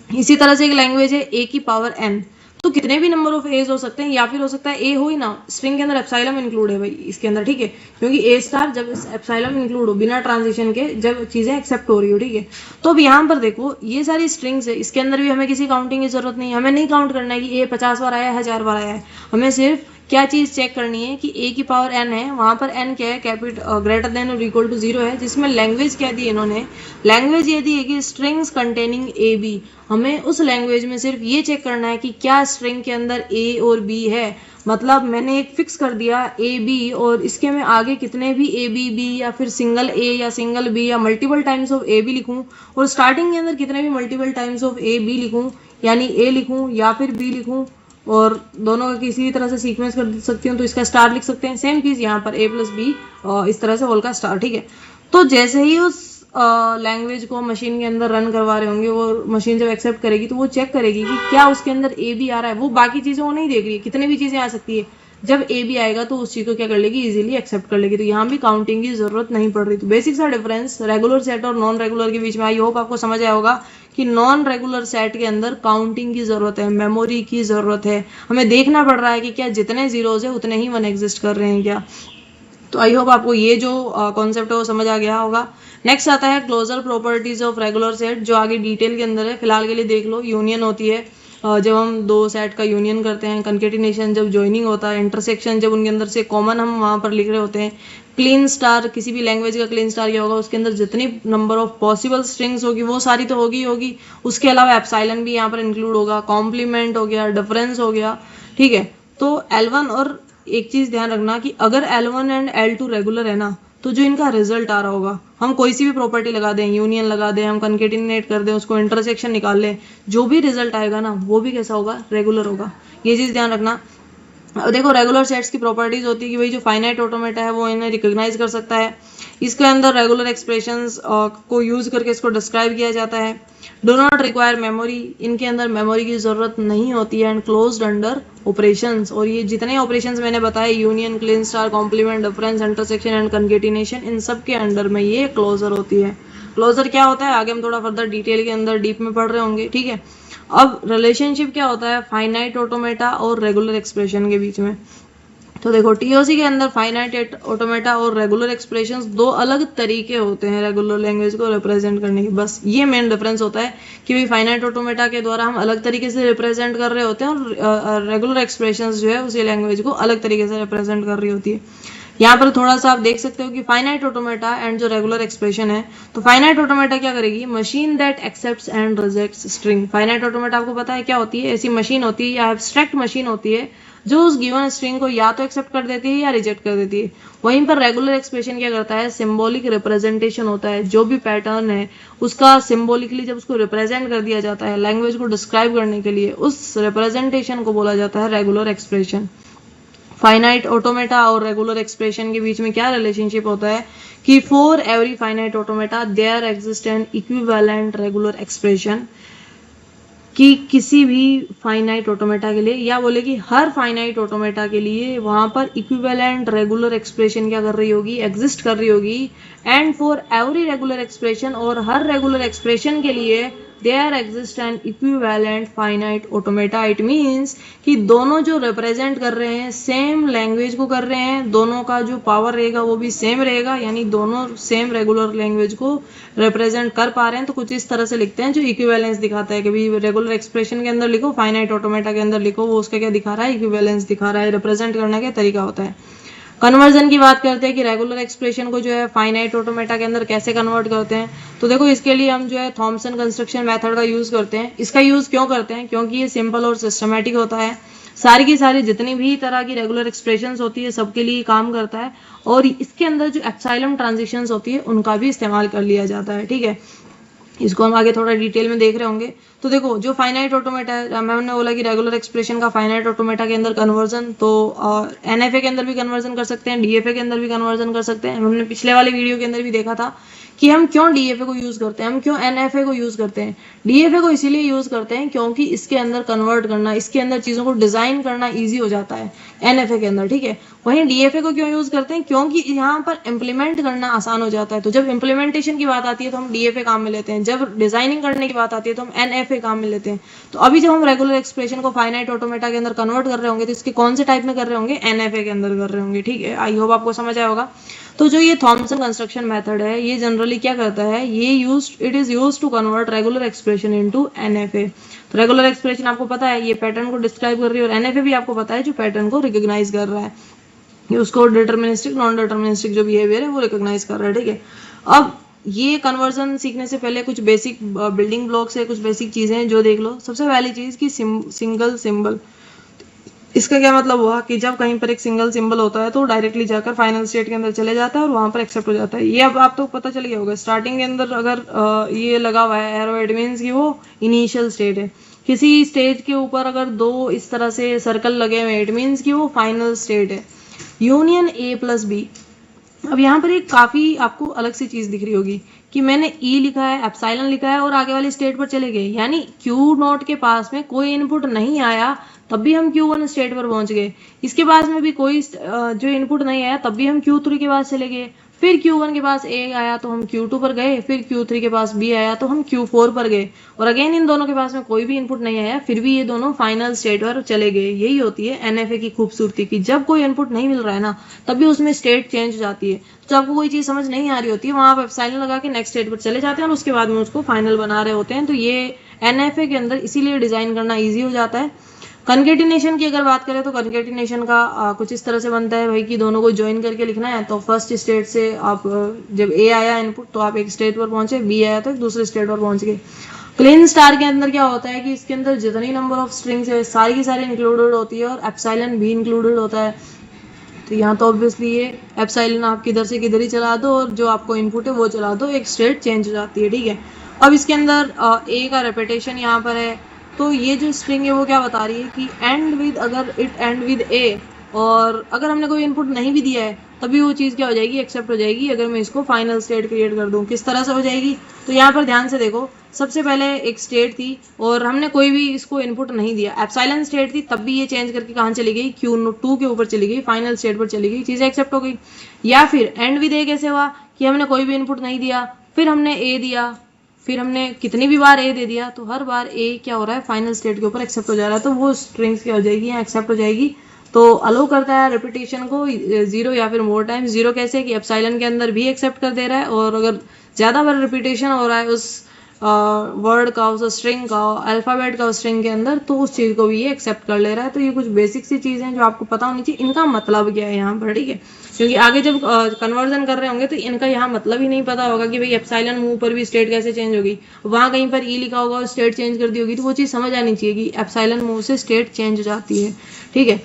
इसी तरह से एक लैंग्वेज है ए की पावर n, तो कितने भी नंबर ऑफ एज हो सकते हैं, या फिर हो सकता है ए हो ही ना, स्ट्रिंग के अंदर एप्सिलॉन इंक्लूड है भाई इसके अंदर, ठीक है, क्योंकि ए स्टार जब एप्सिलॉन इंक्लूड हो बिना ट्रांजिशन के, जब चीजें एक्सेप्ट हो रही हो, ठीक है। तो अब यहाँ पर देखो ये सारी स्ट्रिंग्स है, इसके अंदर भी हमें किसी काउंटिंग की जरूरत नहीं है, हमें नहीं काउंट करना है कि ए 50 बार आया है, 1000 बार आया है। हमें सिर्फ क्या चीज चेक करनी है कि ए की पावर n है, वहां पर n क्या है, ग्रेटर देन और इक्वल टू 0 है, जिसमें लैंग्वेज क्या दी इन्होंने, लैंग्वेज ये दी है कि स्ट्रिंग्स कंटेनिंग ए बी। हमें उस लैंग्वेज में सिर्फ ये चेक करना है कि क्या स्ट्रिंग के अंदर ए और बी है। मतलब मैंने एक फिक्स कर दिया ए बी, और इसके में आगे कितने भी ए बी बी या फिर सिंगल ए या सिंगल बी या multiple times of A B लिखूं, और स्टार्टिंग के अंदर कितने भी multiple times of A B लिखूं, यानी ए लिखूं या फिर बी लिखूं, और दोनों का किसी भी तरह से सीक्वेंस कर सकती हूँ तो इसका स्टार लिख सकते हैं। सेम चीज यहाँ पर a प्लस बी इस तरह से होल का स्टार, ठीक है। तो जैसे ही उस लैंग्वेज को मशीन के अंदर रन करवा रहे होंगे, वो मशीन जब एक्सेप्ट करेगी तो वो चेक करेगी कि क्या उसके अंदर ए बी आ रहा है। वो बाकी चीज़ें वो नहीं देख रही है, कितनी भी चीज़ें आ सकती है, जब ए बी आएगा तो उस चीज़ को क्या कर लेगी, इजीली एक्सेप्ट कर लेगी। तो यहाँ भी काउंटिंग की जरूरत नहीं पड़ रही। तो बेसिक सा डिफरेंस रेगुलर सेट और नॉन रेगुलर के बीच में, आई होप आपको समझ आया होगा कि नॉन रेगुलर सेट के अंदर काउंटिंग की जरूरत है, मेमोरी की जरूरत है, हमें देखना पड़ रहा है कि क्या जितने जीरोज है उतने ही 1 एग्जिस्ट कर रहे हैं क्या। तो आई होप आपको ये जो कॉन्सेप्ट है वो समझ आ गया होगा। नेक्स्ट आता है closure properties of regular set, जो आगे डिटेल के अंदर है, फिलहाल के लिए देख लो। यूनियन होती है जब हम 2 सेट का यूनियन करते हैं, कंकेटिनेशन जब ज्वाइनिंग होता है, इंटरसेक्शन जब उनके अंदर से कॉमन हम वहाँ पर लिख रहे होते हैं, क्लीन स्टार, किसी भी लैंग्वेज का क्लीन स्टार क्या होगा, उसके अंदर जितनी नंबर ऑफ पॉसिबल स्ट्रिंग्स होगी वो सारी तो होगी होगी, उसके अलावा एप्सिलॉन भी यहाँ पर इंक्लूड होगा, कॉम्प्लीमेंट हो गया, डिफरेंस हो गया, ठीक है। तो L1, और एक चीज ध्यान रखना कि अगर L1 एंड L2 रेगुलर है ना, तो जो इनका रिजल्ट आ रहा होगा, हम कोई सी भी प्रॉपर्टी लगा दें, यूनियन लगा दें, हम कंकेटिनेट कर दें, उसको इंटरसेक्शन निकाल लें, जो भी रिजल्ट आएगा ना वो भी कैसा होगा, रेगुलर होगा। ये चीज ध्यान रखना। अब देखो रेगुलर सेट्स की प्रॉपर्टीज होती है कि भाई जो फाइनाइट ऑटोमेटा है वो इन्हें रिकॉग्नाइज कर सकता है, इसके अंदर रेगुलर एक्सप्रेशंस को यूज करके इसको डिस्क्राइब किया जाता है, डो नॉट रिक्वायर मेमोरी, इनके अंदर मेमोरी की जरूरत नहीं होती है, एंड क्लोज्ड अंडर ऑपरेशंस। और ये जितने ऑपरेशंस मैंने बताए union, Kleene star, complement, difference, intersection and concatenation, इन सब के अंडर में ये क्लोजर होती है। क्लोजर क्या होता है आगे हम थोड़ा फर्दर डिटेल के अंदर डीप में पढ़ रहे होंगे, ठीक है। अब रिलेशनशिप क्या होता है फाइनाइट ऑटोमेटा और रेगुलर एक्सप्रेशन के बीच में। तो देखो टीओसी के अंदर फाइनाइट ऑटोमेटा और रेगुलर एक्सप्रेशंस दो अलग तरीके होते हैं रेगुलर लैंग्वेज को रिप्रेजेंट करने के, बस ये मेन डिफरेंस होता है कि भाई फाइनाइट ऑटोमेटा के द्वारा हम अलग तरीके से रिप्रेजेंट कर रहे होते हैं और रेगुलर एक्सप्रेशंस जो है उसी लैंग्वेज को अलग तरीके से रिप्रेजेंट कर रही होती है। यहाँ पर थोड़ा सा आप देख सकते हो कि फाइनाइट ऑटोमेटा एंड जो रेगुलर एक्सप्रेशन है, तो फाइनाइट ऑटोमेटा क्या करेगी, machine that accepts and rejects string. Finite automata आपको पता है क्या होती है, ऐसी मशीन होती है या एब्स्ट्रैक्ट मशीन होती है जो उस गिवन स्ट्रिंग को या तो एक्सेप्ट कर देती है या रिजेक्ट कर देती है। वहीं पर रेगुलर एक्सप्रेशन क्या करता है, सिंबॉलिक रिप्रेजेंटेशन होता है, जो भी पैटर्न है उसका सिंबॉलिकली जब उसको रिप्रेजेंट कर दिया जाता है लैंग्वेज को डिस्क्राइब करने के लिए, उस रिप्रेजेंटेशन को बोला जाता है रेगुलर एक्सप्रेशन। फाइनाइट ऑटोमेटा और रेगुलर एक्सप्रेशन के बीच में क्या रिलेशनशिप होता है कि for every finite automata there exist an equivalent regular expression, कि किसी भी फाइनाइट ऑटोमेटा के लिए या बोले कि हर फाइनाइट ऑटोमेटा के लिए वहां पर इक्विवेलेंट रेगुलर एक्सप्रेशन क्या कर रही होगी, एग्जिस्ट कर रही होगी। And for every regular expression, और हर रेगुलर एक्सप्रेशन के लिए there exist an equivalent finite automata. It means कि दोनों जो रिप्रेजेंट कर रहे हैं सेम लैंग्वेज को कर रहे हैं, दोनों का जो पावर रहेगा वो भी सेम रहेगा, यानी दोनों सेम रेगुलर लैंग्वेज को रिप्रेजेंट कर पा रहे हैं। तो कुछ इस तरह से लिखते हैं जो इक्विवेलेंस दिखाता है कि भाई रेगुलर एक्सप्रेशन के अंदर लिखो, फाइनाइट ऑटोमेटा के अंदर लिखो, वो उसका क्या दिखा रहा है, इक्विवेलेंस दिखा रहा है, रिप्रेजेंट करने का तरीका होता है। कन्वर्जन की बात करते हैं कि रेगुलर एक्सप्रेशन को जो है फाइनाइट ऑटोमेटा के अंदर कैसे कन्वर्ट करते हैं। तो देखो इसके लिए हम जो है थॉमसन कंस्ट्रक्शन मेथड का यूज करते हैं। इसका यूज क्यों करते हैं, क्योंकि ये सिंपल और सिस्टमेटिक होता है, सारी की सारी जितनी भी तरह की रेगुलर एक्सप्रेशंस होती है सबके लिए काम करता है, और इसके अंदर जो एप्सिलॉन ट्रांजिशंस होती है उनका भी इस्तेमाल कर लिया जाता है, ठीक है। इसको हम आगे थोड़ा डिटेल में देख रहे होंगे। तो देखो जो फाइनाइट ऑटोमेटा है, मैंने बोला कि रेगुलर एक्सप्रेशन का फाइनाइट ऑटोमेटा के अंदर कन्वर्जन, तो एनएफए के अंदर भी कन्वर्जन कर सकते हैं, डीएफए के अंदर भी कन्वर्जन कर सकते हैं। हमने पिछले वाले वीडियो के अंदर भी देखा था कि हम क्यों डीएफए को यूज करते हैं, हम क्यों एनएफए को यूज करते हैं। डीएफए को इसीलिए यूज करते हैं क्योंकि इसके अंदर कन्वर्ट करना, इसके अंदर चीजों को डिजाइन करना ईजी हो जाता है एनएफए के अंदर, ठीक है। वहीं डीएफए को क्यों यूज करते हैं, क्योंकि यहाँ पर इम्प्लीमेंट करना आसान हो जाता है। तो जब इम्प्लीमेंटेशन की बात आती है तो हम डीएफए काम में लेते हैं, जब डिजाइनिंग करने की बात आती है तो हम एनएफए काम में लेते हैं। तो अभी जब हम रेगुलर एक्सप्रेशन को फाइनाइट ऑटोमेटा के अंदर कन्वर्ट कर रहे होंगे तो इसके कौन से टाइप में कर रहे होंगे, एनएफए के अंदर कर रहे होंगे, ठीक है। आई होप आपको समझ आया होगा। तो जो ये थॉमसन कंस्ट्रक्शन मेथड है ये जनरली क्या करता है, ये it is used to convert regular expression into NFA. तो रेगुलर एक्सप्रेशन आपको पता है ये पैटर्न को डिस्क्राइब कर रही है, और एनएफए भी आपको पता है जो पैटर्न को रिकॉग्नाइज कर रहा है, ये उसको डिटर्मिनिस्टिक नॉन डिटर्मिनिस्टिक जो बिहेवियर है वो रिकॉग्नाइज कर रहा है, ठीक है। अब ये कन्वर्जन सीखने से पहले कुछ बेसिक बिल्डिंग ब्लॉक्स है, कुछ बेसिक चीजें हैं जो देख लो। सबसे पहली चीज की सिंगल सिंबल, इसका क्या मतलब हुआ कि जब कहीं पर एक सिंगल सिंबल होता है तो डायरेक्टली जाकर फाइनल स्टेट के अंदर चले जाता है और वहां पर एक्सेप्ट हो जाता है। ये अब आप तो पता चल गया होगा, स्टार्टिंग के अंदर अगर ये लगा हुआ है एरो, इट मींस कि वो इनिशियल स्टेट है। किसी स्टेज के ऊपर अगर दो इस तरह से सर्कल लगे हुए, इट मींस कि वो फाइनल स्टेट है। यूनियन ए प्लस बी, अब यहाँ पर एक काफी आपको अलग सी चीज दिख रही होगी कि मैंने ई लिखा है, एप्सिलॉन लिखा है और आगे वाली स्टेट पर चले गए, यानी क्यू नॉट के पास में कोई इनपुट नहीं आया तब भी हम Q1 स्टेट पर पहुंच गए, इसके पास में भी कोई जो इनपुट नहीं आया तब भी हम Q3 के पास चले गए, फिर Q1 के पास A आया तो हम Q2 पर गए, फिर Q3 के पास B आया तो हम Q4 पर गए, और अगेन इन दोनों के पास में कोई भी इनपुट नहीं आया फिर भी ये दोनों फाइनल स्टेट पर चले गए। यही होती है एनएफए की खूबसूरती की जब कोई इनपुट नहीं मिल रहा है ना तब भी उसमें स्टेट चेंज हो जाती है। तो आपको कोई चीज समझ नहीं आ रही होती है वहां आप एप्सिलॉन लगा के नेक्स्ट स्टेट पर चले जाते हैं और उसके बाद में उसको फाइनल बना रहे होते हैं। तो ये एनएफए के अंदर इसीलिए डिजाइन करना ईजी हो जाता है। कंकेटिनेशन की अगर बात करें तो कंकेटिनेशन का कुछ इस तरह से बनता है भाई कि दोनों को ज्वाइन करके लिखना है। तो फर्स्ट स्टेट से आप जब ए आया इनपुट तो आप एक स्टेट पर पहुंचे, बी आया तो एक दूसरे स्टेट पर पहुंच गए। क्लीन स्टार के अंदर क्या होता है कि इसके अंदर जितनी नंबर ऑफ स्ट्रिंग्स है सारी की सारी इंक्लूडेड होती है और एप्सिलॉन भी इंक्लूडेड होता है। तो यहाँ तो ऑब्वियसली ये एप्सिलॉन आप किधर से किधर ही चला दो और जो आपको इनपुट है वो चला दो, एक स्टेट चेंज हो जाती है, ठीक है। अब इसके अंदर ए का रेपिटेशन यहाँ पर है, तो ये जो स्ट्रिंग है वो क्या बता रही है कि एंड विद, अगर इट एंड विद ए, और अगर हमने कोई इनपुट नहीं भी दिया है तभी वो चीज़ क्या हो जाएगी, एक्सेप्ट हो जाएगी अगर मैं इसको फाइनल स्टेट क्रिएट कर दूँ। किस तरह से हो जाएगी, तो यहाँ पर ध्यान से देखो, सबसे पहले एक स्टेट थी और हमने कोई भी इसको इनपुट नहीं दिया, एप्सिलॉन स्टेट थी, तब भी ये चेंज करके कहाँ चली गई, Q2 के ऊपर चली गई, फाइनल स्टेट पर चली गई, चीज़ें एक्सेप्ट हो गई। या फिर एंड विद ए कैसे हुआ कि हमने कोई भी इनपुट नहीं दिया, फिर हमने ए दिया, फिर हमने कितनी भी बार ए दे दिया तो हर बार ए क्या हो रहा है, फाइनल स्टेट के ऊपर एक्सेप्ट हो जा रहा है, तो वो स्ट्रिंग्स क्या हो जाएगी, यहाँ एक्सेप्ट हो जाएगी। तो अलो करता है रिपीटेशन को जीरो या फिर मोर टाइम्स। जीरो कैसे कि एप्सिलॉन के अंदर भी एक्सेप्ट कर दे रहा है, और अगर ज़्यादा बार रिपीटेशन हो रहा है उस वर्ड का, उस स्ट्रिंग का, अल्फ़ाबेट का उस स्ट्रिंग के अंदर, तो उस चीज़ को भी ये एक्सेप्ट कर ले रहा है। तो ये कुछ बेसिक सी चीज़ें हैं जो आपको पता होनी चाहिए, इनका मतलब क्या है यहाँ पर, ठीक है, क्योंकि आगे जब कन्वर्जन कर रहे होंगे तो इनका यहाँ मतलब ही नहीं पता होगा कि भाई एप्सिलॉन मूव पर भी स्टेट कैसे चेंज होगी, वहाँ कहीं पर ई लिखा होगा और स्टेट चेंज कर दी होगी, तो वो चीज़ समझ आनी चाहिए कि एप्सिलॉन मूव से स्टेट चेंज हो जाती है, ठीक है।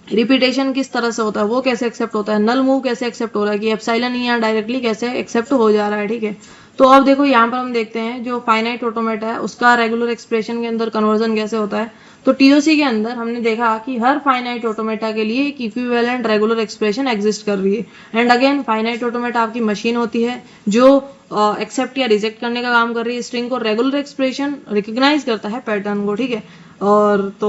रिपीटेशन किस तरह से होता है, वो कैसे एक्सेप्ट होता है, नल मूव कैसे एक्सेप्ट हो रहा है कि एप्सिलॉन यहाँ डायरेक्टली कैसे एक्सेप्ट हो जा रहा है, ठीक है। तो अब देखो यहाँ पर हम देखते हैं जो फाइनाइट ऑटोमेटा है उसका रेगुलर एक्सप्रेशन के अंदर कन्वर्जन कैसे होता है। तो टीओसी के अंदर हमने देखा कि हर फाइनाइट ऑटोमेटा के लिए एक इक्विवेलेंट रेगुलर एक्सप्रेशन एग्जिस्ट कर रही है। एंड अगेन फाइनाइट ऑटोमेटा आपकी मशीन होती है जो एक्सेप्ट या रिजेक्ट करने का काम कर रही है स्ट्रिंग को। रेगुलर एक्सप्रेशन रिकग्नाइज करता है पैटर्न को, ठीक है। और तो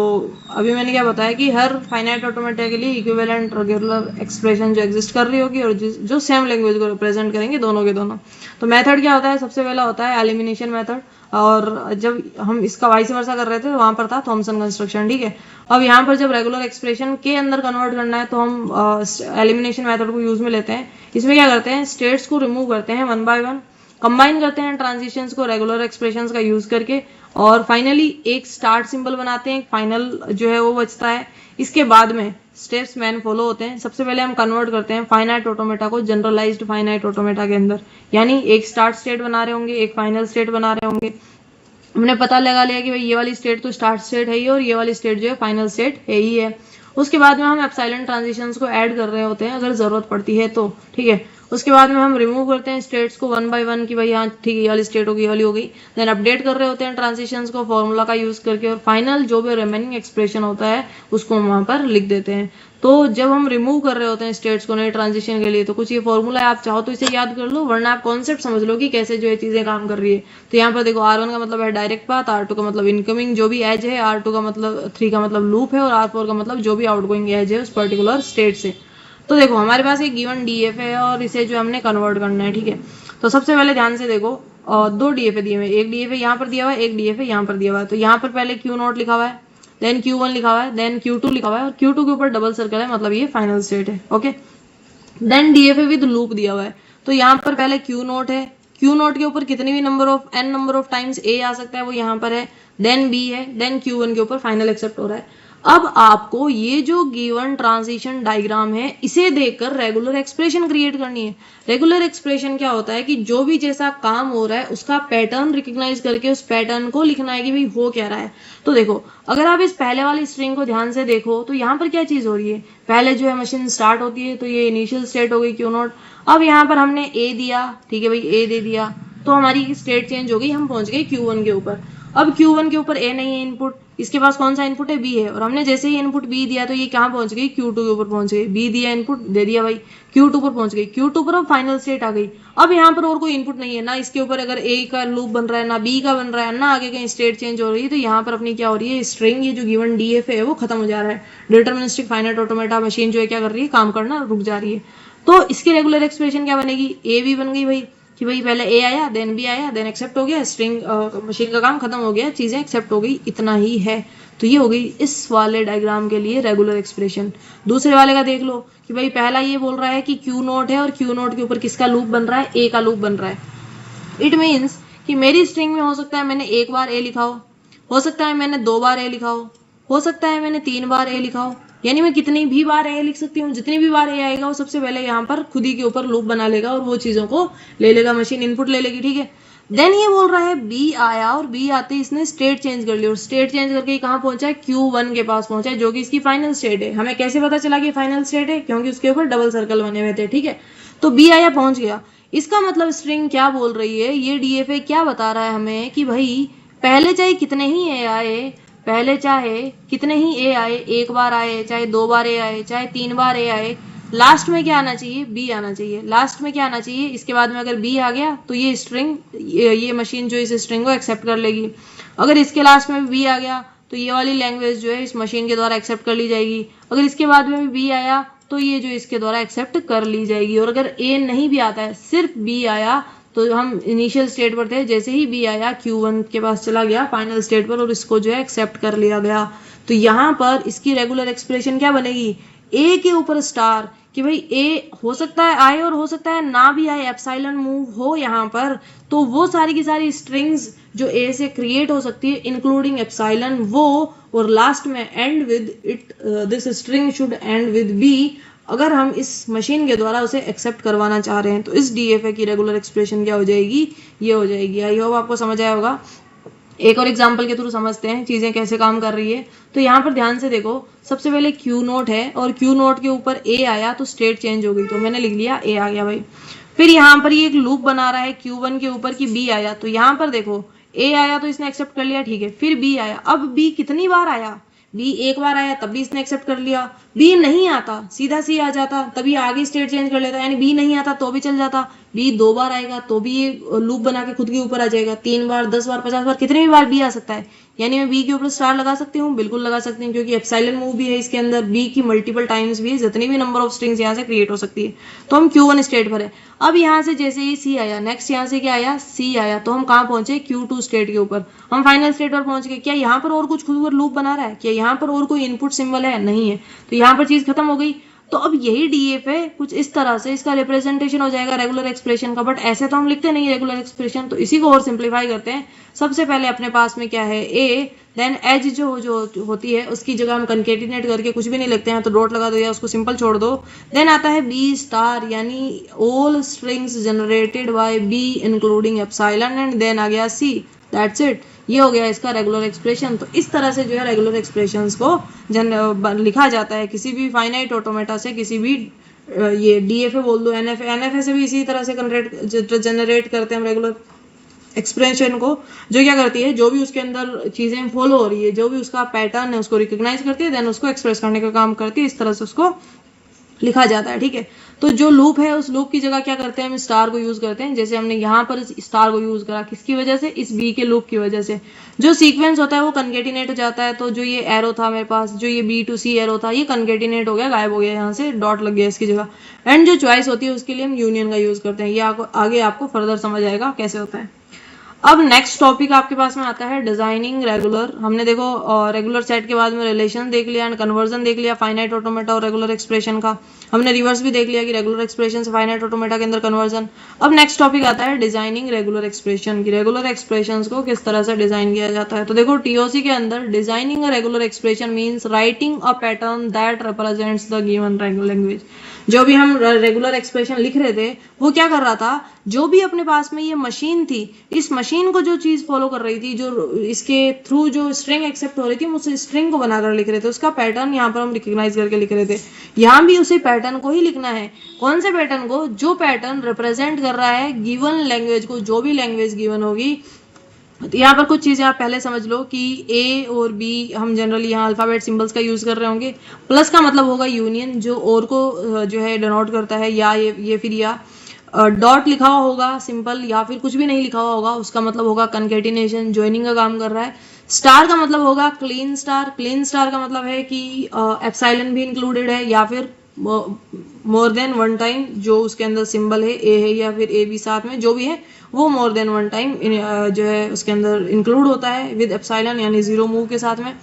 अभी मैंने क्या बताया कि हर फाइनाइट ऑटोमेटा के लिए इक्विवेलेंट रेगुलर एक्सप्रेशन जो एग्जिस्ट कर रही होगी और जो सेम लैंग्वेज को रिप्रेजेंट करेंगे दोनों के दोनों। तो मेथड क्या होता है, सबसे पहला होता है एलिमिनेशन मेथड, और जब हम इसका वाइस वर्सा कर रहे थे तो वहां पर था थॉमसन कंस्ट्रक्शन, ठीक है। अब यहाँ पर जब रेगुलर एक्सप्रेशन के अंदर कन्वर्ट करना है तो हम एलिमिनेशन मेथड को यूज में लेते हैं। इसमें क्या करते हैं, स्टेट्स को रिमूव करते हैं वन बाय वन, कंबाइन करते हैं ट्रांजिशंस को रेगुलर एक्सप्रेशंस का यूज करके, और फाइनली एक स्टार्ट सिंबल बनाते हैं, फाइनल जो है वो बचता है। इसके बाद में स्टेप्स मैन फॉलो होते हैं। सबसे पहले हम कन्वर्ट करते हैं फाइनाइट ऑटोमेटा को जनरलाइज्ड फाइनाइट ऑटोमेटा के अंदर, यानी एक स्टार्ट स्टेट बना रहे होंगे, एक फाइनल स्टेट बना रहे होंगे। हमने पता लगा लिया कि भाई ये वाली स्टेट तो स्टार्ट स्टेट है ही और ये वाली स्टेट जो है फाइनल स्टेट है ही है। उसके बाद में हम एप्सिलॉन ट्रांजिशंस को ऐड कर रहे होते हैं अगर जरूरत पड़ती है तो, ठीक है। उसके बाद में हम रिमूव करते हैं स्टेट्स को वन बाय वन कि भाई हाँ ठीक है ये वाली स्टेट होगी, ये वाली हो गई। देन अपडेट कर रहे होते हैं ट्रांजिशंस को फॉर्मूला का यूज करके, और फाइनल जो भी रिमेनिंग एक्सप्रेशन होता है उसको हम वहाँ पर लिख देते हैं। तो जब हम रिमूव कर रहे होते हैं स्टेट्स को नए ट्रांजिशन के लिए, तो कुछ ये फॉर्मूला है, आप चाहो तो इसे याद कर लो, वरना आप कॉन्सेप्ट समझ लो कि कैसे जो है चीजें काम कर रही है। तो यहाँ पर देखो R1 का मतलब है डायरेक्ट पाथ, R2 का मतलब इनकमिंग जो भी एज है, R2 का मतलब 3 का मतलब लूप है, और R4 का मतलब जो भी आउटगोइंग एज है उस पर्टिकुलर स्टेट से। तो देखो हमारे पास एक गिवन डीएफ है और इसे जो हमने कन्वर्ट करना है, ठीक है। तो सबसे पहले ध्यान से देखो, दो डीएफ दिए हुए, एक डीएफ यहाँ पर दिया हुआ है, एक डीएफ यहाँ पर दिया हुआ है। तो यहाँ पर पहले Q0 लिखा हुआ है, देन Q1 लिखा हुआ है, देन Q2 लिखा हुआ है, और Q2 के ऊपर डबल सर्कल है, मतलब ये फाइनल स्टेट है, okay. Then DF with loop दिया हुआ है, तो यहाँ पर पहले Q0 है, Q0 के ऊपर कितनी भी n number of times a आ सकता है वो यहाँ पर है, देन b है, देन Q1 के ऊपर फाइनल एक्सेप्ट हो रहा है। अब आपको ये जो गिवन ट्रांजिशन डायग्राम है इसे देखकर रेगुलर एक्सप्रेशन क्रिएट करनी है। रेगुलर एक्सप्रेशन क्या होता है कि जो भी जैसा काम हो रहा है उसका पैटर्न रिकग्नाइज करके उस पैटर्न को लिखना है कि भाई हो क्या रहा है। तो देखो अगर आप इस पहले वाली स्ट्रिंग को ध्यान से देखो तो यहाँ पर क्या चीज हो रही है, पहले जो है मशीन स्टार्ट होती है तो ये इनिशियल स्टेट हो गई Q0। अब यहाँ पर हमने ए दिया, ठीक है भाई ए दे दिया, तो हमारी स्टेट चेंज हो गई, हम पहुंच गए Q1 के ऊपर। अब Q1 के ऊपर ए नहीं है इनपुट, इसके पास कौन सा इनपुट है, बी है, और हमने जैसे ही इनपुट बी दिया तो ये कहाँ पहुंच गई, Q2 के ऊपर पहुंच गई। बी दिया इनपुट दे दिया भाई, Q2 पर पहुंच गई, Q2 पर अब फाइनल स्टेट आ गई। अब यहाँ पर और कोई इनपुट नहीं है, ना इसके ऊपर अगर ए का लूप बन रहा है, ना बी का बन रहा है, ना आगे कहीं स्टेट चेंज हो रही है। तो यहाँ पर अपनी क्या हो रही है, स्ट्रिंग ये जो गिवन डीएफ है वो खत्म हो जा रहा है। डिटरमिनिस्टिक फाइनाइट ऑटोमेटा मशीन जो है क्या कर रही है, काम करना रुक जा रही है। तो इसकी रेगुलर एक्सप्रेशन क्या बनेगी, ए भी बन गई भाई कि भाई पहले ए आया, देन बी आया, देन एक्सेप्ट हो गया, स्ट्रिंग मशीन का काम खत्म हो गया, चीजें एक्सेप्ट हो गई, इतना ही है। तो ये हो गई इस वाले डायग्राम के लिए रेगुलर एक्सप्रेशन। दूसरे वाले का देख लो कि भाई पहला ये बोल रहा है कि Q0 है और Q0 के ऊपर किसका लूप बन रहा है, ए का लूप बन रहा है। इट मीन्स कि मेरी स्ट्रिंग में हो सकता है मैंने एक बार ए लिखा हो सकता है मैंने दो बार ए लिखा हो सकता है मैंने तीन बार ए लिखा हो, यानी मैं कितनी भी बार ए लिख सकती हूँ। जितनी भी बार ए आएगा वो सबसे पहले यहाँ पर खुद ही के ऊपर लूप बना लेगा और वो चीजों को ले लेगा, मशीन इनपुट ले लेगी, ठीक है। देन ये बोल रहा है बी आया और बी आते ही इसने स्टेट चेंज कर ली और स्टेट चेंज करके कहाँ पहुंचा है, Q1 के पास पहुंचा है जो कि इसकी फाइनल स्टेट है। हमें कैसे पता चला कि फाइनल स्टेट है, क्योंकि उसके ऊपर डबल सर्कल बने हुए थे, ठीक है। तो बी आया पहुंच गया, इसका मतलब स्ट्रिंग क्या बोल रही है, ये डीएफए क्या बता रहा है हमें कि भाई पहले चाहे कितने ही ए आए, पहले चाहे कितने ही ए आए, एक बार आए चाहे दो बार ए आए चाहे तीन बार ए आए, लास्ट में क्या आना चाहिए, बी आना चाहिए। लास्ट में क्या आना चाहिए, इसके बाद में अगर बी आ गया तो ये स्ट्रिंग, ये मशीन जो इस स्ट्रिंग को एक्सेप्ट कर लेगी। अगर इसके लास्ट में भी बी आ गया तो ये वाली लैंग्वेज जो है इस मशीन के द्वारा एक्सेप्ट कर ली जाएगी। अगर इसके बाद में भी बी आया तो ये जो इसके द्वारा एक्सेप्ट कर ली जाएगी। और अगर ए नहीं भी आता है, सिर्फ बी आया, तो हम इनिशियल स्टेट पर थे, जैसे ही बी आया Q1 के पास चला गया फाइनल स्टेट पर और इसको जो है एक्सेप्ट कर लिया गया। तो यहाँ पर इसकी रेगुलर एक्सप्रेशन क्या बनेगी, ए के ऊपर स्टार, कि भाई ए हो सकता है आए और हो सकता है ना भी आए, एप्सिलॉन मूव हो यहाँ पर, तो वो सारी की सारी स्ट्रिंग्स जो ए से क्रिएट हो सकती है इंक्लूडिंग एप्सिलॉन वो, और लास्ट में end with it, this string should end with B, अगर हम इस मशीन के द्वारा उसे एक्सेप्ट करवाना चाह रहे हैं तो इस डीएफए की रेगुलर एक्सप्रेशन क्या हो जाएगी, ये हो जाएगी। आई होप आपको समझ आया होगा। एक और एग्जाम्पल के थ्रू समझते हैं चीजें कैसे काम कर रही है। तो यहाँ पर ध्यान से देखो, सबसे पहले Q नोट है और Q नोट के ऊपर ए आया तो स्टेट चेंज हो गई, तो मैंने लिख लिया ए आ गया भाई। फिर यहाँ पर ये एक लूप बना रहा है Q1 के ऊपर की बी आया, तो यहाँ पर देखो ए आया तो इसने एक्सेप्ट कर लिया, ठीक है। फिर बी आया, अब बी कितनी बार आया, बी एक बार आया तब भी इसने एक्सेप्ट कर लिया। बी नहीं आता, सीधा सी आ जाता तभी आगे स्टेट चेंज कर लेता, यानी बी नहीं आता तो भी चल जाता। बी दो बार आएगा तो भी ये लूप बना के खुद के ऊपर आ जाएगा, 3 बार 10 बार 50 बार कितने भी बार बी आ सकता है। यानी मैं बी के ऊपर स्टार लगा सकती हूँ, बिल्कुल लगा सकती हूँ, क्योंकि एप्सिलॉन मूव भी है इसके अंदर, बी की मल्टीपल टाइम्स भी है, जितनी भी नंबर ऑफ स्ट्रिंग्स यहाँ से क्रिएट हो सकती है। तो हम Q1 स्टेट पर है। अब यहाँ से जैसे ही सी आया, नेक्स्ट यहाँ से क्या आया, सी आया, तो हम कहाँ पहुंचे, Q2 स्टेट के ऊपर, हम फाइनल स्टेट पर पहुंच गए। क्या यहाँ पर और कुछ खुद पर लूप बना रहा है, क्या यहाँ पर और कोई इनपुट सिंबल है, नहीं है, तो यहाँ पर चीज खत्म हो गई। तो अब यही डीएफ है, कुछ इस तरह से इसका रिप्रेजेंटेशन हो जाएगा रेगुलर एक्सप्रेशन का, बट ऐसे तो हम लिखते नहीं रेगुलर एक्सप्रेशन, तो इसी को और सिंप्लीफाई करते हैं। सबसे पहले अपने पास में क्या है, ए, देन एज जो होती है उसकी जगह हम कंकेटिनेट करके कुछ भी नहीं लिखते हैं, तो डॉट लगा दो या उसको सिंपल छोड़ दो। देन आता है बी स्टार, यानी all strings generated by b including epsilon, and then आ गया सी, दैट्स इट, ये हो गया इसका रेगुलर एक्सप्रेशन। तो इस तरह से जो है रेगुलर एक्सप्रेशंस को लिखा जाता है किसी भी फाइनाइट ऑटोमेटा से, किसी भी ये डीएफए बोल दो, एनएफए से भी इसी तरह से जनरेट करते हैं हम रेगुलर एक्सप्रेशन को, जो क्या करती है, जो भी उसके अंदर चीजें फॉलो हो रही है, जो भी उसका पैटर्न है उसको रिकॉग्नाइज करती है, देन उसको एक्सप्रेस करने का काम करती है, इस तरह से उसको लिखा जाता है, ठीक है। तो जो लूप है उस लूप की जगह क्या करते हैं, हम स्टार को यूज करते हैं। जैसे हमने यहाँ पर स्टार को यूज करा, किसकी वजह से, इस बी के लूप की वजह से। जो सीक्वेंस होता है वो कंकेटिनेट हो जाता है, तो जो ये एरो था मेरे पास, जो ये बी टू सी एरो था, ये कंकेटिनेट हो गया, गायब हो गया, यहाँ से डॉट लग गया इसकी जगह। एंड जो चॉइस होती है उसके लिए हम यूनियन का यूज करते हैं। ये आगे आपको फर्दर समझ आएगा कैसे होता है। अब नेक्स्ट टॉपिक आपके पास में आता है डिजाइनिंग रेगुलर। हमने देखो रेगुलर सेट के बाद में रिलेशन देख लिया एंड कन्वर्जन देख लिया फाइनाइट ऑटोमेटा और रेगुलर एक्सप्रेशन का। हमने रिवर्स भी देख लिया कि रेगुलर एक्सप्रेशन से फाइनाइट ऑटोमेटा के अंदर कन्वर्जन। अब नेक्स्ट टॉपिक आता है डिजाइनिंग रेगुलर एक्सप्रेशन की। रेगुलर एक्सप्रेशंस को किस तरह से डिजाइन किया जाता है। तो देखो टीओसी के अंदर designing a regular expression means writing a pattern that represents the given language. जो भी हम रेगुलर एक्सप्रेशन लिख रहे थे वो क्या कर रहा था, जो भी अपने पास में ये मशीन थी, इस मशीन को जो चीज फॉलो कर रही थी, जो इसके थ्रू जो स्ट्रिंग एक्सेप्ट हो रही थी, हम उस स्ट्रिंग को बनाकर लिख रहे थे, उसका पैटर्न यहाँ पर हम रिकॉग्नाइज करके लिख रहे थे। यहाँ भी उसी पैटर्न को ही लिखना है। कौन से पैटर्न को, जो पैटर्न रिप्रेजेंट कर रहा है गिवन लैंग्वेज को, जो भी लैंग्वेज गिवन होगी। तो यहाँ पर कुछ चीजें आप पहले समझ लो कि ए और बी हम जनरली यहाँ अल्फाबेट सिंबल्स का यूज कर रहे होंगे। प्लस का मतलब होगा यूनियन, जो और को जो है डिनोट करता है, या ये फिर या डॉट लिखा हुआ होगा सिंपल, या फिर कुछ भी नहीं लिखा हुआ होगा, उसका मतलब होगा कंकेटिनेशन, ज्वाइनिंग का काम कर रहा है। स्टार का मतलब होगा क्लीन स्टार। क्लीन स्टार का मतलब है कि एप्सिलॉन भी इंक्लूडेड है, या फिर मोर देन वन टाइम जो उसके अंदर सिंबल है, ए है या फिर ए बी साथ में जो भी है, वो मोर देन वन टाइम जो है उसके अंदर इंक्लूड होता है विद एप्सिलॉन, यानी जीरो मूव के साथ में।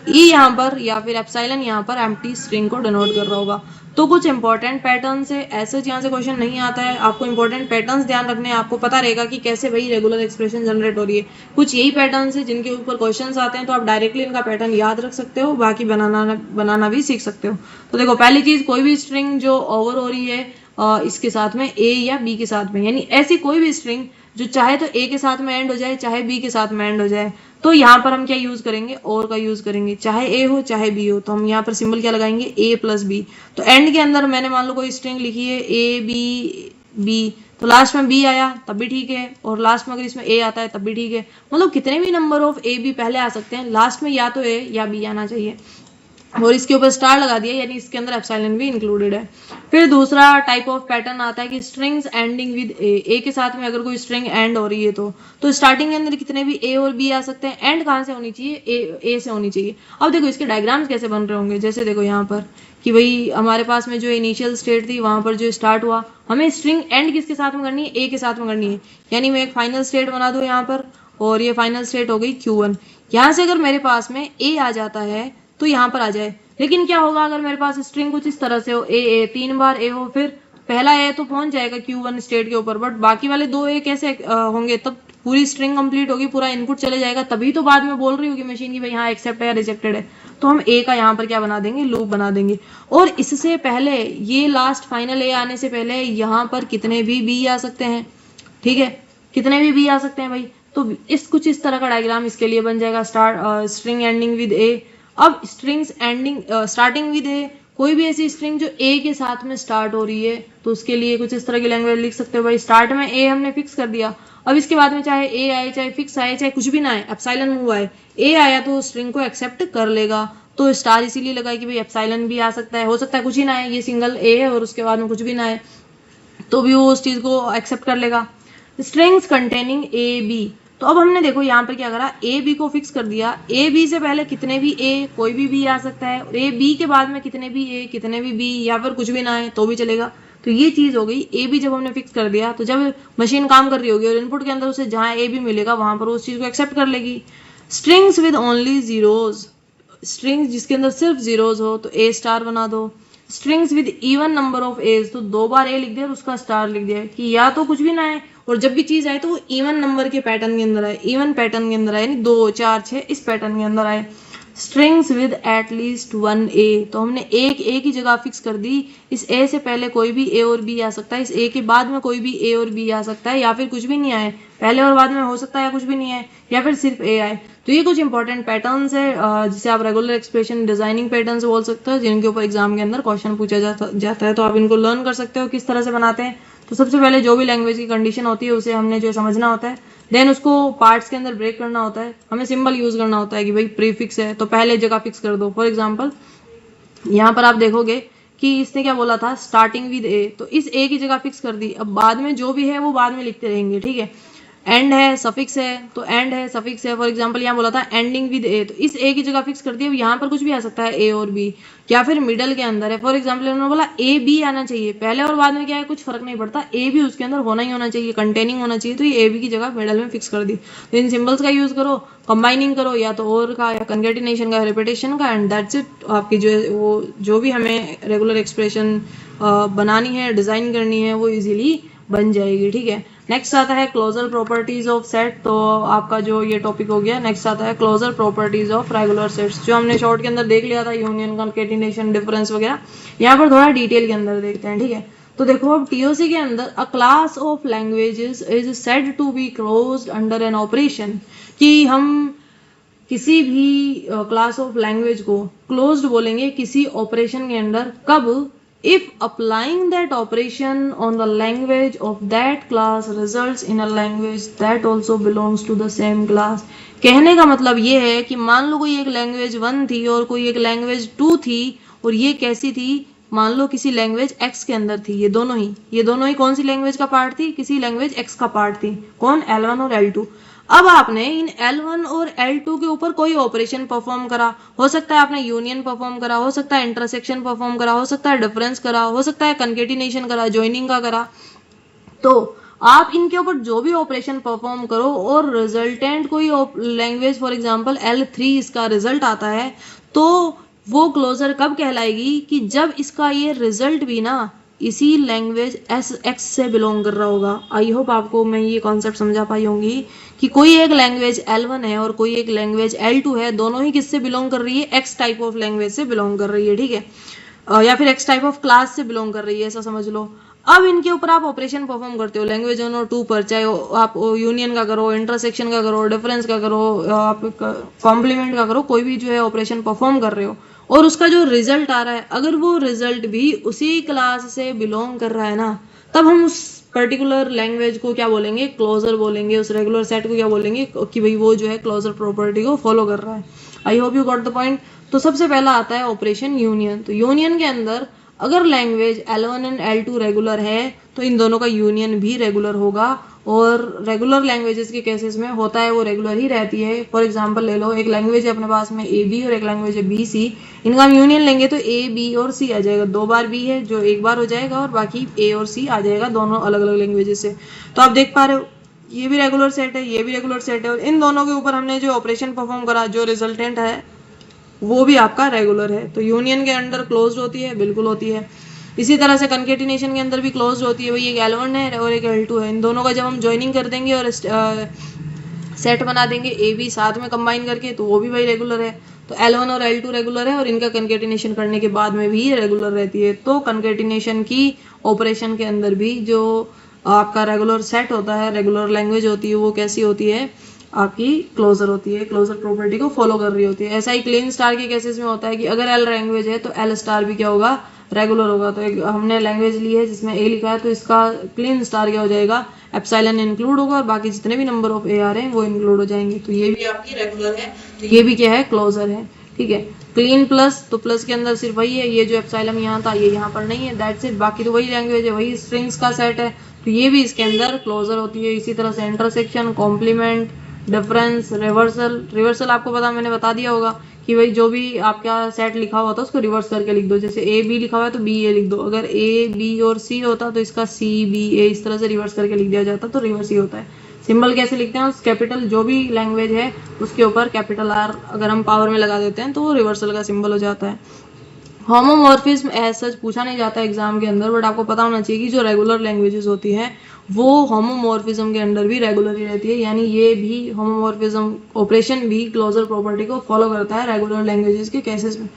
ई यहाँ पर या फिर एप्सिलॉन यहाँ पर एम्प्टी स्ट्रिंग को डिनोट कर रहा होगा। तो कुछ इंपॉर्टेंट पैटर्न से ऐसे यहाँ से क्वेश्चन नहीं आता है, आपको इंपॉर्टेंट पैटर्न्स ध्यान रखने हैं, आपको पता रहेगा कि कैसे भाई रेगुलर एक्सप्रेशन जनरेट हो रही है। कुछ यही पैटर्न्स है जिनके ऊपर क्वेश्चंस आते हैं, तो आप डायरेक्टली इनका पैटर्न याद रख सकते हो, बाकी बनाना भी सीख सकते हो। तो देखो पहली चीज, कोई भी स्ट्रिंग जो ओवर हो रही है इसके साथ में ए या बी के साथ में, यानी ऐसी कोई भी स्ट्रिंग जो चाहे तो ए के साथ में एंड हो जाए, चाहे बी के साथ में एंड हो जाए, तो यहाँ पर हम क्या यूज करेंगे, और का यूज करेंगे, चाहे ए हो चाहे बी हो। तो हम यहाँ पर सिंबल क्या लगाएंगे, ए प्लस बी। तो एंड के अंदर मैंने मान लो कोई स्ट्रिंग लिखी है ए बी बी, तो लास्ट में बी आया तब भी ठीक है, और लास्ट में अगर इसमें ए आता है तब भी ठीक है। मतलब कितने भी नंबर ऑफ ए बी पहले आ सकते हैं, लास्ट में या तो ए या बी आना चाहिए, और इसके ऊपर स्टार लगा दिया, यानी इसके अंदर एप्सिलॉन भी इंक्लूडेड है। फिर दूसरा टाइप ऑफ पैटर्न आता है कि स्ट्रिंग्स एंडिंग विद ए के साथ में अगर कोई स्ट्रिंग एंड हो रही है तो स्टार्टिंग के अंदर कितने भी ए और बी आ सकते हैं, एंड कहाँ से होनी चाहिए, ए से होनी चाहिए। अब देखो इसके डायग्राम्स कैसे बन रहे होंगे, जैसे देखो यहाँ पर कि भाई हमारे पास में जो इनिशियल स्टेट थी वहां पर जो स्टार्ट हुआ, हमें स्ट्रिंग एंड किसके साथ में करनी है, ए के साथ में करनी है, यानी मैं एक फाइनल स्टेट बना दूं यहाँ पर, और ये फाइनल स्टेट हो गई Q1। यहाँ से अगर मेरे पास में ए आ जाता है तो यहाँ पर आ जाए, लेकिन क्या होगा अगर मेरे पास स्ट्रिंग कुछ इस तरह से हो, ए 3 बार ए हो, फिर पहला ए तो पहुंच जाएगा Q1 स्टेट के ऊपर, बट बाकी वाले 2 ए कैसे होंगे, तब पूरी स्ट्रिंग कंप्लीट होगी, पूरा इनपुट चले जाएगा, तभी तो बाद में बोल रही होगी मशीन की भाई हाँ एक्सेप्ट है या रिजेक्टेड है। तो हम ए का यहाँ पर क्या बना देंगे, लूप बना देंगे। और इससे पहले ये लास्ट फाइनल ए आने से पहले यहाँ पर कितने भी बी आ सकते हैं, ठीक है, कितने भी बी आ सकते हैं भाई। तो कुछ इस तरह का डायग्राम इसके लिए बन जाएगा, स्ट्रिंग एंडिंग विद ए। अब स्ट्रिंग्स एंडिंग स्टार्टिंग विद ए, कोई भी ऐसी स्ट्रिंग जो ए के साथ में स्टार्ट हो रही है तो उसके लिए कुछ इस तरह की लैंग्वेज लिख सकते हो भाई। स्टार्ट में ए हमने फिक्स कर दिया, अब इसके बाद में चाहे ए आए, चाहे फिक्स आए, चाहे कुछ भी ना आए, एप्सिलॉन मूव आए, ए आया तो स्ट्रिंग को एक्सेप्ट कर लेगा। तो स्टार इसीलिए लगा कि भाई एप्सिलॉन भी आ सकता है, हो सकता है कुछ ही ना आए, ये सिंगल ए है और उसके बाद में कुछ भी ना आए, तो भी वो उस चीज को एक्सेप्ट कर लेगा। स्ट्रिंग्स कंटेनिंग ए बी, तो अब हमने देखो यहाँ पर क्या करा, ए बी को फिक्स कर दिया, ए बी से पहले कितने भी ए, कोई भी बी आ सकता है, और ए बी के बाद में कितने भी ए, कितने भी बी, या फिर कुछ भी ना आए तो भी चलेगा। तो ये चीज हो गई, ए बी जब हमने फिक्स कर दिया तो जब मशीन काम कर रही होगी और इनपुट के अंदर उसे जहां ए बी मिलेगा वहां पर उस चीज को एक्सेप्ट कर लेगी। Strings with only zeros, strings जिसके अंदर सिर्फ जीरोज हो तो ए स्टार बना दो। Strings with even number of A's, तो 2 बार ए लिख दिया और उसका स्टार लिख दिया कि या तो कुछ भी ना आए, और जब भी चीज आए तो वो इवन नंबर के पैटर्न के अंदर आए, इवन पैटर्न के अंदर आए, यानी 2 4 6 इस पैटर्न के अंदर आए। स्ट्रिंग्स विद एटलीस्ट 1 ए, तो हमने एक ए की जगह फिक्स कर दी, इस ए से पहले कोई भी ए और बी आ सकता है, इस ए के बाद में कोई भी ए और बी आ सकता है, या फिर कुछ भी नहीं आए, पहले और बाद में हो सकता है या कुछ भी नहीं आए, या फिर सिर्फ ए आए। तो ये कुछ इंपॉर्टेंट पैटर्न्स है जिसे आप रेगुलर एक्सप्रेशन डिजाइनिंग पैटर्न्स बोल सकते हो, जिनके ऊपर एग्जाम के अंदर क्वेश्चन पूछा जाता है, तो आप इनको लर्न कर सकते हो किस तरह से बनाते हैं। तो सबसे पहले जो भी लैंग्वेज की कंडीशन होती है उसे हमने जो समझना होता है, देन उसको पार्ट्स के अंदर ब्रेक करना होता है, हमें सिंबल यूज करना होता है कि भाई प्रीफिक्स है तो पहले जगह फिक्स कर दो। फॉर एग्जांपल यहाँ पर आप देखोगे कि इसने क्या बोला था, स्टार्टिंग विद ए, तो इस ए की जगह फिक्स कर दी, अब बाद में जो भी है वो बाद में लिखते रहेंगे, ठीक है। एंड है, सफिक्स है तो एंड है, सफिक्स है। फॉर एग्जांपल यहाँ बोला था एंडिंग विद ए, तो इस ए की जगह फिक्स कर दिया, अब यहाँ पर कुछ भी आ सकता है, ए और बी, या फिर मिडल के अंदर है। फॉर एग्जांपल उन्होंने बोला ए बी आना चाहिए, पहले और बाद में क्या है कुछ फर्क नहीं पड़ता, ए भी उसके अंदर होना ही होना चाहिए, कंटेनिंग होना चाहिए, तो ये ए बी की जगह मिडल में फिक्स कर दी। तो इन सिंबल्स का यूज करो, कंबाइनिंग करो, या तो और का, या कंकेटिनेशन का, रिपीटेशन का, एंड दैट्स इट। आपकी जो है वो जो भी हमें रेगुलर एक्सप्रेशन बनानी है, डिजाइन करनी है, वो इजीली बन जाएगी, ठीक है। नेक्स्ट आता है क्लोजर प्रॉपर्टीज ऑफ सेट, तो आपका जो ये टॉपिक हो गया। नेक्स्ट आता है closure properties of regular sets, जो हमने शॉर्ट के अंदर देख लिया था, यूनियन, कंकेटिनेशन, डिफरेंस वगैरह, यहाँ पर थोड़ा डिटेल के अंदर देखते हैं, ठीक है। तो देखो अब टीओसी के अंदर a class of languages is said to be closed under an operation, कि हम किसी भी क्लास ऑफ लैंग्वेज को क्लोज्ड बोलेंगे किसी ऑपरेशन के अंदर, कब, if applying that operation on the language of that class results in a language that also belongs to the same class। कहने का मतलब ये है कि मान लो कोई एक लैंग्वेज 1 थी और कोई एक लैंग्वेज 2 थी, और ये कैसी थी, मान लो किसी लैंग्वेज x के अंदर थी, ये दोनों ही कौन सी लैंग्वेज का पार्ट थी, किसी लैंग्वेज x का पार्ट थी, कौन, L1 और L2। अब आपने इन L1 और L2 के ऊपर कोई ऑपरेशन परफॉर्म करा, हो सकता है आपने यूनियन परफॉर्म करा, हो सकता है इंटरसेक्शन परफॉर्म करा, हो सकता है डिफरेंस करा, हो सकता है कंकेटिनेशन करा, ज्वाइनिंग का करा। तो आप इनके ऊपर जो भी ऑपरेशन परफॉर्म करो और रिजल्टेंट कोई लैंग्वेज, फॉर एग्जांपल L3 इसका रिजल्ट आता है, तो वो क्लोजर कब कहलाएगी, कि जब इसका ये रिजल्ट भी ना इसी लैंग्वेज x से बिलोंग कर रहा होगा। आई होप आपको मैं ये कॉन्सेप्ट समझा पाई होंगी कि कोई एक लैंग्वेज L1 है और कोई एक लैंग्वेज L2 है, दोनों ही किससे बिलोंग कर रही है, x टाइप ऑफ लैंग्वेज से बिलोंग कर रही है, ठीक है, या फिर x टाइप ऑफ क्लास से बिलोंग कर रही है, ऐसा समझ लो। अब इनके ऊपर आप ऑपरेशन परफॉर्म करते हो लैंग्वेज 1 और 2 पर, चाहे आप यूनियन का करो, इंटरसेक्शन का करो, डिफरेंस का करो, आप कॉम्प्लीमेंट का करो, कोई भी जो है ऑपरेशन परफॉर्म कर रहे हो, और उसका जो रिजल्ट आ रहा है, अगर वो रिजल्ट भी उसी क्लास से बिलोंग कर रहा है ना, तब हम उस पर्टिकुलर लैंग्वेज को क्या बोलेंगे, क्लोजर बोलेंगे, उस रेगुलर सेट को क्या बोलेंगे कि भाई वो जो है क्लोजर प्रॉपर्टी को फॉलो कर रहा है। I hope you got the point. तो सबसे पहला आता है ऑपरेशन यूनियन। तो यूनियन के अंदर अगर language L1 and L2 regular है तो इन दोनों का यूनियन भी रेगुलर होगा, और रेगुलर लैंग्वेजेस के केसेस में होता है वो रेगुलर ही रहती है। फॉर एग्जांपल ले लो, एक लैंग्वेज है अपने पास में AB और एक लैंग्वेज है BC, इनका हम यूनियन लेंगे तो A B और C आ जाएगा। 2 बार B है जो एक बार हो जाएगा, और बाकी A और C आ जाएगा दोनों अलग अलग लैंग्वेजेस से। तो आप देख पा रहे हो ये भी रेगुलर सेट है, ये भी रेगुलर सेट है, और इन दोनों के ऊपर हमने जो ऑपरेशन परफॉर्म करा, जो रिजल्टेंट है वो भी आपका रेगुलर है। तो यूनियन के अंडर क्लोज होती है, बिल्कुल होती है। इसी तरह से कंकेटिनेशन के अंदर भी क्लोज होती है। भाई एक L1 है और एक L2 है, इन दोनों का जब हम ज्वाइनिंग कर देंगे और सेट बना देंगे AB साथ में कंबाइन करके, तो वो भी भाई रेगुलर है। तो L1 और L2 रेगुलर है, और इनका कंकेटिनेशन करने के बाद में भी ये रेगुलर रहती है। तो कंकेटिनेशन की ऑपरेशन के अंदर भी जो आपका रेगुलर सेट होता है, रेगुलर लैंग्वेज होती है, वो कैसी होती है, आपकी क्लोजर होती है, क्लोजर प्रॉपर्टी को फॉलो कर रही होती है। ऐसा ही क्लीन स्टार के केसेस में होता है कि अगर L लैंग्वेज है तो L स्टार भी क्या होगा, रेगुलर होगा। तो एक हमने लैंग्वेज ली है जिसमें A लिखा है, तो इसका क्लीन स्टार क्या हो जाएगा, एप्सिलॉन इंक्लूड होगा, और बाकी जितने भी नंबर ऑफ A आ रहे हैं वो इंक्लूड हो जाएंगे। तो ये भी आपकी रेगुलर है, तो ये भी क्या है, क्लोजर है। ठीक है। क्लीन प्लस, तो प्लस के अंदर सिर्फ वही है, ये जो एप्सिलॉन यहाँ था ये यहाँ पर नहीं है, दैट्स इट। बाकी तो वही लैंग्वेज है, वही स्ट्रिंग्स का सेट है, तो ये भी इसके अंदर क्लोजर होती है। इसी तरह से intersection, complement, difference, reversal. Reversal आपको पता, मैंने बता दिया होगा कि भाई जो भी आपका सेट लिखा हुआ था उसको रिवर्स करके लिख दो। जैसे A B लिखा हुआ है तो B A लिख दो, अगर A B और C होता तो इसका C B A इस तरह से रिवर्स करके लिख दिया जाता, तो रिवर्स ही होता है। सिंबल कैसे लिखते हैं, उस कैपिटल जो भी लैंग्वेज है उसके ऊपर कैपिटल R अगर हम पावर में लगा देते हैं तो वो रिवर्सल का सिंबल हो जाता है। होमोमॉर्फिज्म एज सच पूछा नहीं जाता एग्जाम के अंदर, बट आपको पता होना चाहिए कि जो रेगुलर लैंग्वेजेस होती हैं वो होमोमॉर्फिज्म के अंदर भी रेगुलर ही रहती है, यानी ये भी होमोमॉर्फिज्म ऑपरेशन भी क्लोजर प्रॉपर्टी को फॉलो करता है रेगुलर लैंग्वेजेस के केसेस में।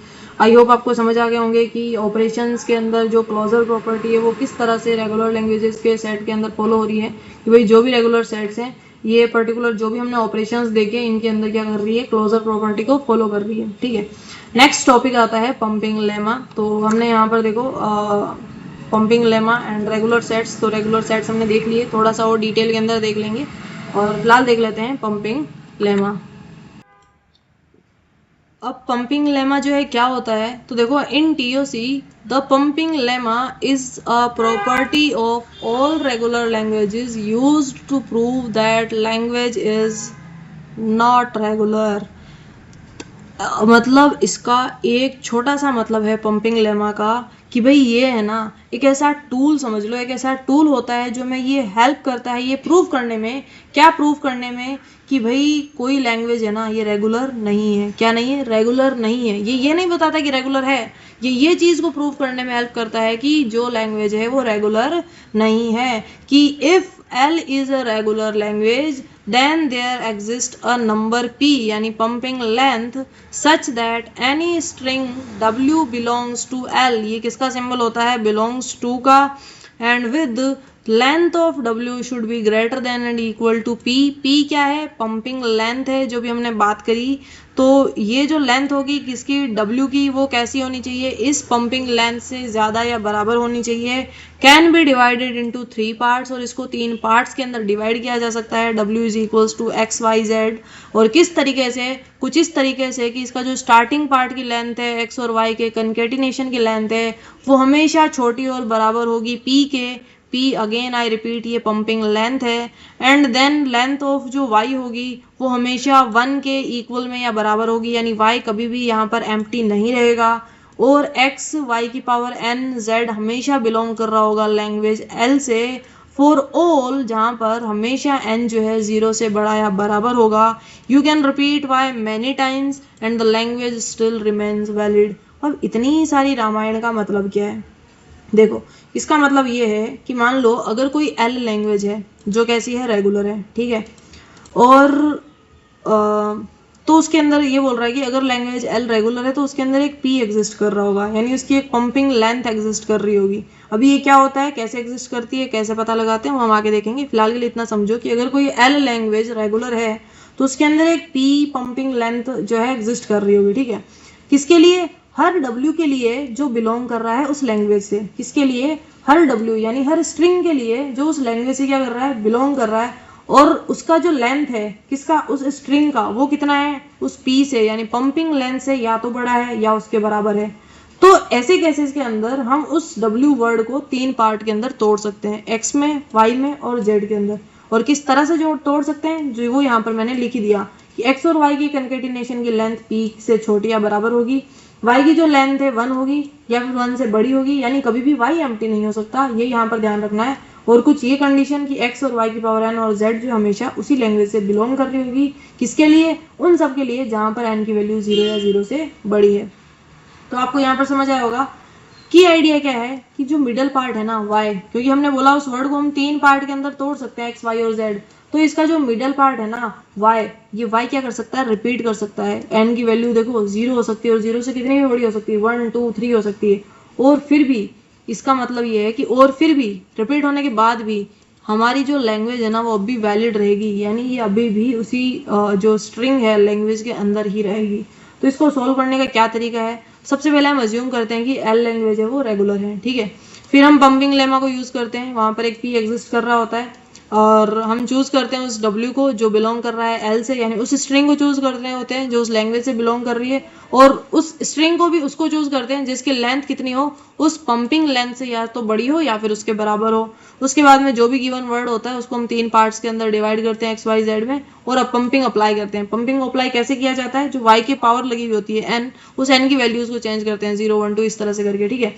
आई होप आपको समझ आ गए होंगे कि ऑपरेशंस के अंदर जो क्लोजर प्रॉपर्टी है वो किस तरह से रेगुलर लैंग्वेजेस के सेट के अंदर फॉलो हो रही है, कि भाई जो भी रेगुलर सेट्स हैं ये पर्टिकुलर जो भी हमने ऑपरेशंस देखे इनके अंदर क्या कर रही है, क्लोजर प्रॉपर्टी को फॉलो कर रही है। ठीक है। नेक्स्ट टॉपिक आता है पंपिंग लेमा। तो हमने यहाँ पर देखो pumping lemma and regular sets, तो रेगुलर सेट्स हमने देख लिए, थोड़ा सा और डिटेल के अंदर देख लेंगे, और फिलहाल देख लेते हैं पंपिंग लेमा। अब पंपिंग लेमा जो है क्या होता है, तो देखो in TOC the pumping lemma is a property of all regular languages used to prove that language is not regular. मतलब इसका एक छोटा सा मतलब है पंपिंग लेमा का कि भाई ये है ना एक ऐसा टूल समझ लो, एक ऐसा टूल होता है जो हमें ये हेल्प करता है ये प्रूव करने में, क्या प्रूव करने में, कि भाई कोई लैंग्वेज है ना ये रेगुलर नहीं है। क्या नहीं है, रेगुलर नहीं है। ये नहीं बताता कि रेगुलर है, ये चीज को प्रूव करने में हेल्प करता है कि जो लैंग्वेज है वो रेगुलर नहीं है। कि if L is a regular language then there exists a number P यानी pumping length such that any string W belongs to L, ये किसका सिंबल होता है, belongs to का, and with length of W should be greater than and equal to P। P क्या है, pumping length है जो भी हमने बात करी। तो ये जो लेंथ होगी किसकी, W की, वो कैसी होनी चाहिए, इस पंपिंग लेंथ से ज़्यादा या बराबर होनी चाहिए। Can be divided into 3 parts, और इसको 3 पार्ट्स के अंदर डिवाइड किया जा सकता है। W is equals to XYZ, और किस तरीके से, कुछ इस तरीके से कि इसका जो स्टार्टिंग पार्ट की लेंथ है X और Y के कंकेटिनेशन की लेंथ है वो हमेशा छोटी और बराबर होगी P के। P अगेन आई रिपीट ये पंपिंग लेंथ है, एंड देन लेंथ ऑफ जो Y होगी वो हमेशा 1 के इक्वल में या बराबर होगी, यानी Y कभी भी यहाँ पर एम्प्टी नहीं रहेगा, और X Y की पावर N Z हमेशा बिलोंग कर रहा होगा लैंग्वेज L से, फॉर ऑल जहाँ पर हमेशा N जो है 0 से बड़ा या बराबर होगा। You can repeat Y many times and the language still remains valid. अब इतनी सारी रामायण का मतलब क्या है, देखो इसका मतलब ये है कि मान लो अगर कोई L लैंग्वेज है जो कैसी है, रेगुलर है, ठीक है, और तो उसके अंदर ये बोल रहा है कि अगर लैंग्वेज L रेगुलर है तो उसके अंदर एक P एग्जिस्ट कर रहा होगा, यानी उसकी एक पंपिंग लेंथ एग्जिस्ट कर रही होगी। अभी ये क्या होता है, कैसे एग्जिस्ट करती है, कैसे पता लगाते हैं, वो हम आगे देखेंगे। फिलहाल के लिए इतना समझो कि अगर कोई L लैंग्वेज रेगुलर है तो उसके अंदर एक P पंपिंग लेंथ जो है एग्जिस्ट कर रही होगी, ठीक है, किसके लिए, हर W के लिए जो बिलोंग कर रहा है उस लैंग्वेज से, किसके लिए, हर W यानी हर स्ट्रिंग के लिए जो उस लैंग्वेज से क्या कर रहा है, बिलोंग कर रहा है, और उसका जो लेंथ है किसका, उस स्ट्रिंग का, वो कितना है, उस P से यानी पंपिंग लेंथ से या तो बड़ा है या उसके बराबर है। तो ऐसे केसेस के अंदर हम उस W वर्ड को 3 पार्ट के अंदर तोड़ सकते हैं, X में, Y में और Z के अंदर। और किस तरह से जो तोड़ सकते हैं, जो वो यहाँ पर मैंने लिख दिया कि X और Y की कंकेटिनेशन की लेंथ P से छोटी या बराबर होगी, Y की जो लेंथ है 1 होगी या फिर 1 से बड़ी होगी, यानी कभी भी Y एम्प्टी नहीं हो सकता, ये यहाँ पर ध्यान रखना है। और कुछ ये कंडीशन कि X और Y की पावर N और Z जो हमेशा उसी लैंग्वेज से बिलोंग कर रही होगी, किसके लिए, उन सब के लिए जहाँ पर N की वैल्यू 0 या 0 से बड़ी है। तो आपको यहाँ पर समझ आया होगा कि आइडिया क्या है कि जो मिडल पार्ट है ना Y, क्योंकि हमने बोला उस वर्ड को हम 3 पार्ट के अंदर तोड़ सकते हैं, X, Y और Z, तो इसका जो मिडल पार्ट है ना Y, ये Y क्या कर सकता है, रिपीट कर सकता है। N की वैल्यू देखो 0 हो सकती है और 0 से कितनी भी बड़ी हो सकती है, 1, 2, 3 हो सकती है। और फिर भी इसका मतलब ये है कि और फिर भी रिपीट होने के बाद भी हमारी जो लैंग्वेज है ना वो अभी वैलिड रहेगी, यानी ये अभी भी उसी जो स्ट्रिंग है लैंग्वेज के अंदर ही रहेगी। तो इसको सोल्व करने का क्या तरीका है, सबसे पहले हम अज्यूम करते हैं कि L लैंग्वेज है वो रेगुलर है, ठीक है। फिर हम पंपिंग लेमा को यूज करते हैं, वहां पर एक P एग्जिस्ट कर रहा होता है और हम चूज करते हैं उस W को जो बिलोंग कर रहा है L से, यानी उस स्ट्रिंग को चूज कर रहे होते हैं जो उस लैंग्वेज से बिलोंग कर रही है, और उस स्ट्रिंग को भी उसको चूज करते हैं जिसकी लेंथ कितनी हो, उस पंपिंग लेंथ से या तो बड़ी हो या फिर उसके बराबर हो। उसके बाद में जो भी गिवन वर्ड होता है उसको हम 3 पार्ट्स के अंदर डिवाइड करते हैं X, Y, Z में, और अब पंपिंग अप्लाई करते हैं। पंपिंग अप्लाई कैसे किया जाता है, जो Y की पावर लगी हुई होती है N, उस N की वैल्यूज को चेंज करते हैं 0, 1, 2 इस तरह से करके, ठीक है।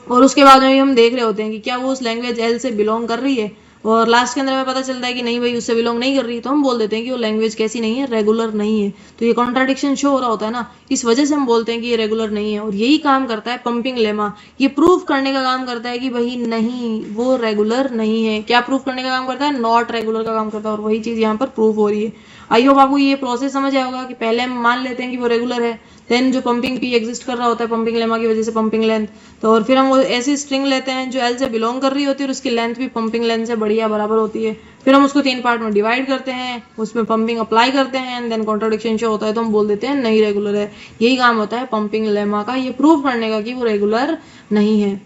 और उसके बाद में भी हम देख रहे होते हैं कि क्या वो उस लैंग्वेज L से बिलोंग कर रही है, और लास्ट के अंदर हमें पता चलता है कि नहीं भाई उससे बिलोंग नहीं कर रही, तो हम बोल देते हैं कि वो लैंग्वेज कैसी नहीं है, रेगुलर नहीं है। तो ये कॉन्ट्राडिक्शन शो हो रहा होता है ना, इस वजह से हम बोलते हैं कि ये रेगुलर नहीं है। और यही काम करता है पंपिंग लेमा, ये प्रूव करने का काम करता है कि भाई नहीं वो रेगुलर नहीं है। क्या प्रूव करने का काम करता है, नॉट रेगुलर का काम करता है, और वही चीज यहाँ पर प्रूव हो रही है। आई होप आपको ये प्रोसेस समझ आया होगा कि पहले हम मान लेते हैं कि वो रेगुलर है, देन जो पंपिंग P एग्जिस्ट कर रहा होता है पंपिंग लेमा की वजह से पंपिंग लेंथ, तो और फिर हम वो ऐसी स्ट्रिंग लेते हैं जो L से बिलोंग कर रही होती है और उसकी लेंथ भी पंपिंग लेंथ से बड़ी या बराबर होती है। फिर हम उसको 3 पार्ट में डिवाइड करते हैं, उसमें पंपिंग अप्लाई करते हैं, एंड देन कॉन्ट्राडिक्शन शो होता है तो हम बोल देते हैं नहीं रेगुलर है। यही काम होता है पंपिंग लेमा का, ये प्रूव करने का कि वो रेगुलर नहीं है।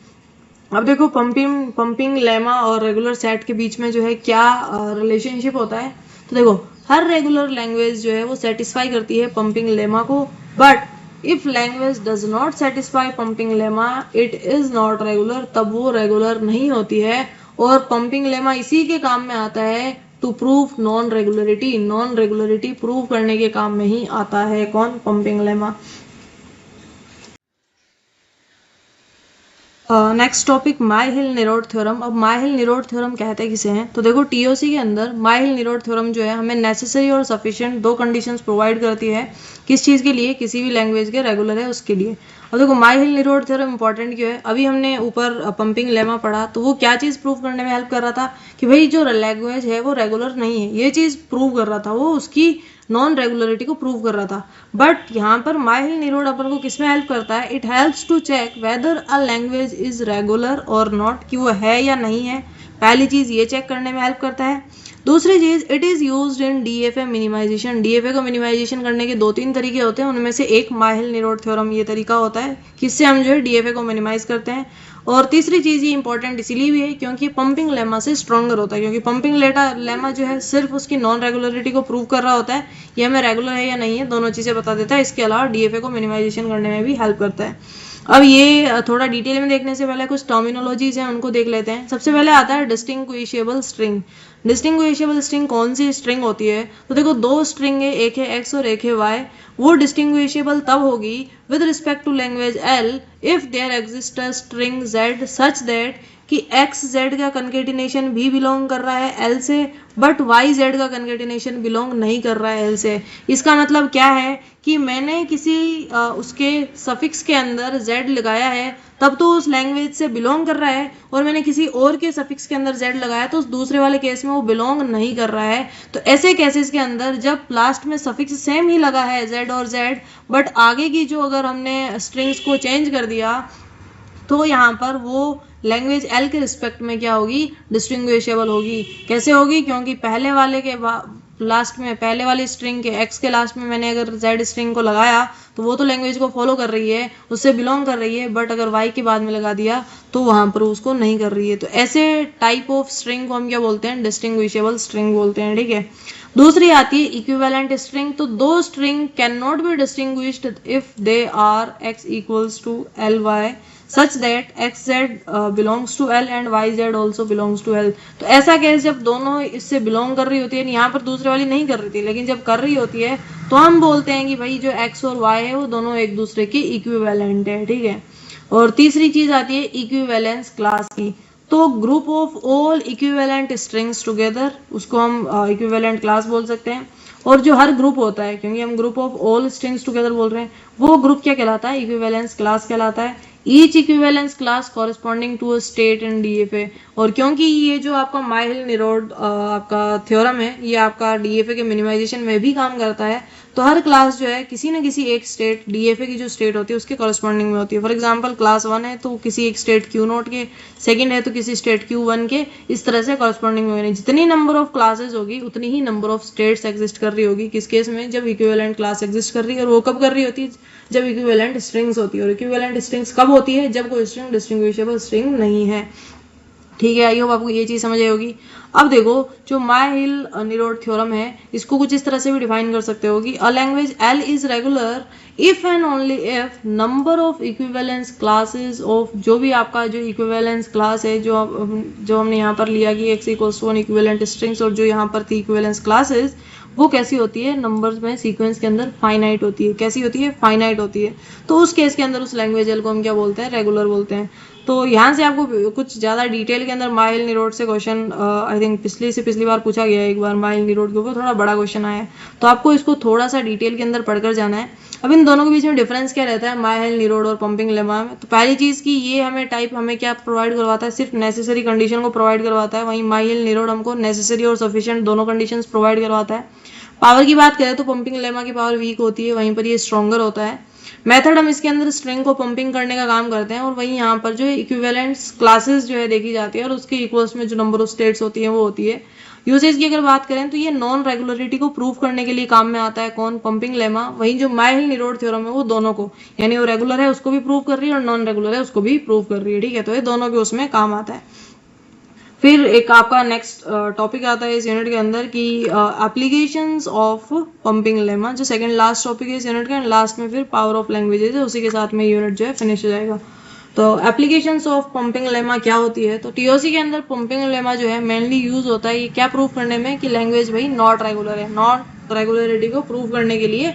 अब देखो पंपिंग लेमा और रेगुलर सेट के बीच में जो है क्या रिलेशनशिप होता है, तो देखो हर रेगुलर लैंग्वेज जो है वो सेटिस्फाई करती है पंपिंग लेमा को, but if language does not satisfy pumping lemma it is not regular, तब वो रेगुलर नहीं होती है। और पंपिंग लेमा इसी के काम में आता है to prove non regularity prove करने के काम में ही आता है। कौन, pumping lemma. Next topic Myhill Nerode theorem. अब माय-हिल-नीरोड थ्योरम कहते किसे हैं, तो देखो टीओसी के अंदर माय-हिल-नीरोड थ्योरम जो है हमें नेसेसरी और सफिशिएंट 2 कंडीशंस प्रोवाइड करती है। किस चीज़ के लिए, किसी भी लैंग्वेज के रेगुलर है उसके लिए। अब देखो माय-हिल-नीरोड थ्योरम इंपॉर्टेंट क्यों है, अभी हमने ऊपर पंपिंग लेमा पढ़ा तो वो क्या चीज़ प्रूव करने में हेल्प कर रहा था कि भाई जो लैंग्वेज है वो रेगुलर नहीं है, ये चीज़ प्रूव कर रहा था, वो उसकी नॉन रेगुलरिटी को प्रूव कर रहा था। बट यहाँ पर माय-हिल-नीरोड अपन को किस में हेल्प करता है, it helps to check whether a language is regular और नॉट, कि वो है या नहीं है। पहली चीज ये चेक करने में हेल्प करता है। दूसरी चीज it is used in DFA minimisation. DFA को मिनिमाइजेशन करने के 2-3 तरीके होते हैं, उनमें से एक माय-हिल-नीरोड थ्योरम ये तरीका होता है किससे हम जो है डीएफए को मिनिमाइज करते हैं। और तीसरी चीज ये इंपॉर्टेंट इसीलिए भी है क्योंकि पंपिंग लेमा से स्ट्रॉन्गर होता है, क्योंकि पंपिंग लेमा जो है सिर्फ उसकी नॉन रेगुलरिटी को प्रूव कर रहा होता है, ये हमें रेगुलर है या नहीं है दोनों चीजें बता देता है। इसके अलावा डीएफए को मिनिमाइजेशन करने में भी हेल्प करता है। अब ये थोड़ा डिटेल में देखने से पहले कुछ टर्मिनोलॉजीज हैं उनको देख लेते हैं। सबसे पहले आता है डिस्टिंग्विशेबल स्ट्रिंग। डिस्टिंग्विशेबल स्ट्रिंग कौन सी स्ट्रिंग होती है, तो देखो 2 स्ट्रिंग है, एक है x और एक है y। वो डिस्टिंग्विशेबल तब होगी with respect to language L if there exist a string z such that कि x z का कंकेटिनेशन भी बिलोंग कर रहा है L से, बट y z का कंकेटिनेशन बिलोंग नहीं कर रहा है L से। इसका मतलब क्या है कि मैंने किसी उसके सफिक्स के अंदर z लगाया है तब तो उस लैंग्वेज से बिलोंग कर रहा है, और मैंने किसी और के सफिक्स के अंदर z लगाया तो उस दूसरे वाले केस में वो बिलोंग नहीं कर रहा है। तो ऐसे केसेस के अंदर जब लास्ट में सफिक्स सेम ही लगा है z और z, बट आगे की जो अगर हमने स्ट्रिंग्स को चेंज कर दिया तो यहाँ पर वो लैंग्वेज L के रिस्पेक्ट में क्या होगी, डिस्टिंग्विशेबल होगी। कैसे होगी, क्योंकि पहले वाले के लास्ट में पहले वाली स्ट्रिंग के x के लास्ट में मैंने अगर z स्ट्रिंग को लगाया तो वो तो लैंग्वेज को फॉलो कर रही है, उससे बिलोंग कर रही है, बट अगर y के बाद में लगा दिया तो वहां पर उसको नहीं कर रही है। तो ऐसे टाइप ऑफ स्ट्रिंग को हम क्या बोलते हैं, डिस्टिंग्विशेबल स्ट्रिंग बोलते हैं, ठीक है। दूसरी आती है इक्विवेलेंट स्ट्रिंग। तो दो string can not be distinguished if they are x equals to ly such that xz belongs to L and yz also belongs to L। तो ऐसा केस जब दोनों इससे बिलोंग कर रही होती है, यहाँ पर दूसरे वाली नहीं कर रही थी लेकिन जब कर रही होती है तो हम बोलते हैं कि भाई जो x और y है वो दोनों एक दूसरे की इक्विवेलेंट है, ठीक है। और तीसरी चीज आती है इक्विवेलेंस क्लास की। तो group of all equivalent strings together, उसको हम इक्विवेलेंट क्लास बोल सकते हैं। और जो हर ग्रुप होता है, क्योंकि हम group of all strings together बोल रहे हैं, वो ग्रुप क्या कहलाता है, इक्विवेलेंस क्लास कहलाता है। Each equivalence class corresponding to a state in DFA. और क्योंकि ये जो आपका माइल-निरोड आपका थ्योरम है, ये आपका डीएफए के मिनिमाइजेशन में भी काम करता है। तो हर क्लास जो है किसी न किसी एक स्टेट, डीएफए की जो स्टेट होती है उसके कॉरेस्पॉन्डिंग में होती है। फॉर एग्जांपल क्लास 1 है तो किसी एक स्टेट Q0 के, सेकंड है तो किसी स्टेट Q1 के, इस तरह से कॉरेस्पॉन्डिंग में होगी। जितनी नंबर ऑफ क्लासेस होगी उतनी ही नंबर ऑफ स्टेट्स एग्जिस्ट कर रही होगी। किस केस में, जब इक्विवेलेंट क्लास एग्जिस्ट कर रही है। और वो कब कर रही होती है, जब इक्विवेलेंट स्ट्रिंग्स होती है। और इक्विवेलेंट स्ट्रिंग्स कब होती है, जब कोई स्ट्रिंग डिस्टिंग्विशेबल स्ट्रिंग नहीं है, ठीक है। आई होप आपको ये चीज समझ आई होगी। अब देखो जो माइल-निरोड थ्योरम है इसको कुछ इस तरह से भी डिफाइन कर सकते हो कि a language L is regular if and only if number of equivalence classes of, जो भी आपका जो इक्विवेलेंस क्लास है, जो हमने यहाँ पर लिया कि x equals to 1 equivalent strings, और जो यहाँ पर थी इक्विवेलेंस क्लासेस, वो कैसी होती है, नंबर्स में सीक्वेंस के अंदर फाइनाइट होती है। कैसी होती है, फाइनाइट होती है। तो उस केस के अंदर उस लैंग्वेज L को हम क्या बोलते हैं, रेगुलर बोलते हैं। तो यहाँ से आपको कुछ ज़्यादा डिटेल के अंदर माइल-निरोड से क्वेश्चन आई थिंक पिछली बार पूछा गया है। एक बार माइल-निरोड के ऊपर थोड़ा बड़ा क्वेश्चन आया है, तो आपको इसको थोड़ा सा डिटेल के अंदर पढ़कर जाना है। अब इन दोनों के बीच में डिफरेंस क्या रहता है, माइल-निरोड और पंपिंग लेमा में। तो पहली चीज़ की ये हमें क्या प्रोवाइड करवाता है, सिर्फ नेसेसरी कंडीशन को प्रोवाइड करवाता है। वहीं माइल-निरोड हमको नेसेसरी और सफिशिएंट दोनों कंडीशंस प्रोवाइड करवाता है। पावर की बात करें तो पंपिंग लेमा की पावर वीक होती है, वहीं पर ये स्ट्रॉन्गर होता है। मेथड हम इसके अंदर स्ट्रिंग को पंपिंग करने का काम करते हैं, और वहीं यहाँ पर जो इक्विवेलेंट्स क्लासेस जो है देखी जाती है, और उसके इक्वल्स में जो नंबर ऑफ स्टेट्स होती है वो होती है। यूसेज की अगर बात करें तो ये नॉन रेगुलरिटी को प्रूव करने के लिए काम में आता है। कौन, पंपिंग लेमा। वहीं जो माइल-निरोड थ्योरम है वो दोनों को, यानी वो रेगुलर है उसको भी प्रूव कर रही है और नॉन रेगुलर है उसको भी प्रूव कर रही है, ठीक है। तो ये दोनों के उसमें काम आता है। फिर एक आपका नेक्स्ट टॉपिक आता है इस यूनिट के अंदर कि एप्लीकेशंस ऑफ पंपिंग लेमा, जो सेकंड लास्ट टॉपिक है इस यूनिट का। एंड लास्ट में फिर पावर ऑफ लैंग्वेजेस है, उसी के साथ में यूनिट जो है फिनिश हो जाएगा। तो एप्लीकेशंस ऑफ पंपिंग लेमा क्या होती है, तो टीओसी के अंदर पंपिंग लेमा जो है मेनली यूज होता है ये क्या प्रूव करने में कि लैंग्वेज भाई नॉट रेगुलर है। नॉट रेगुलरिटी को प्रूव करने के लिए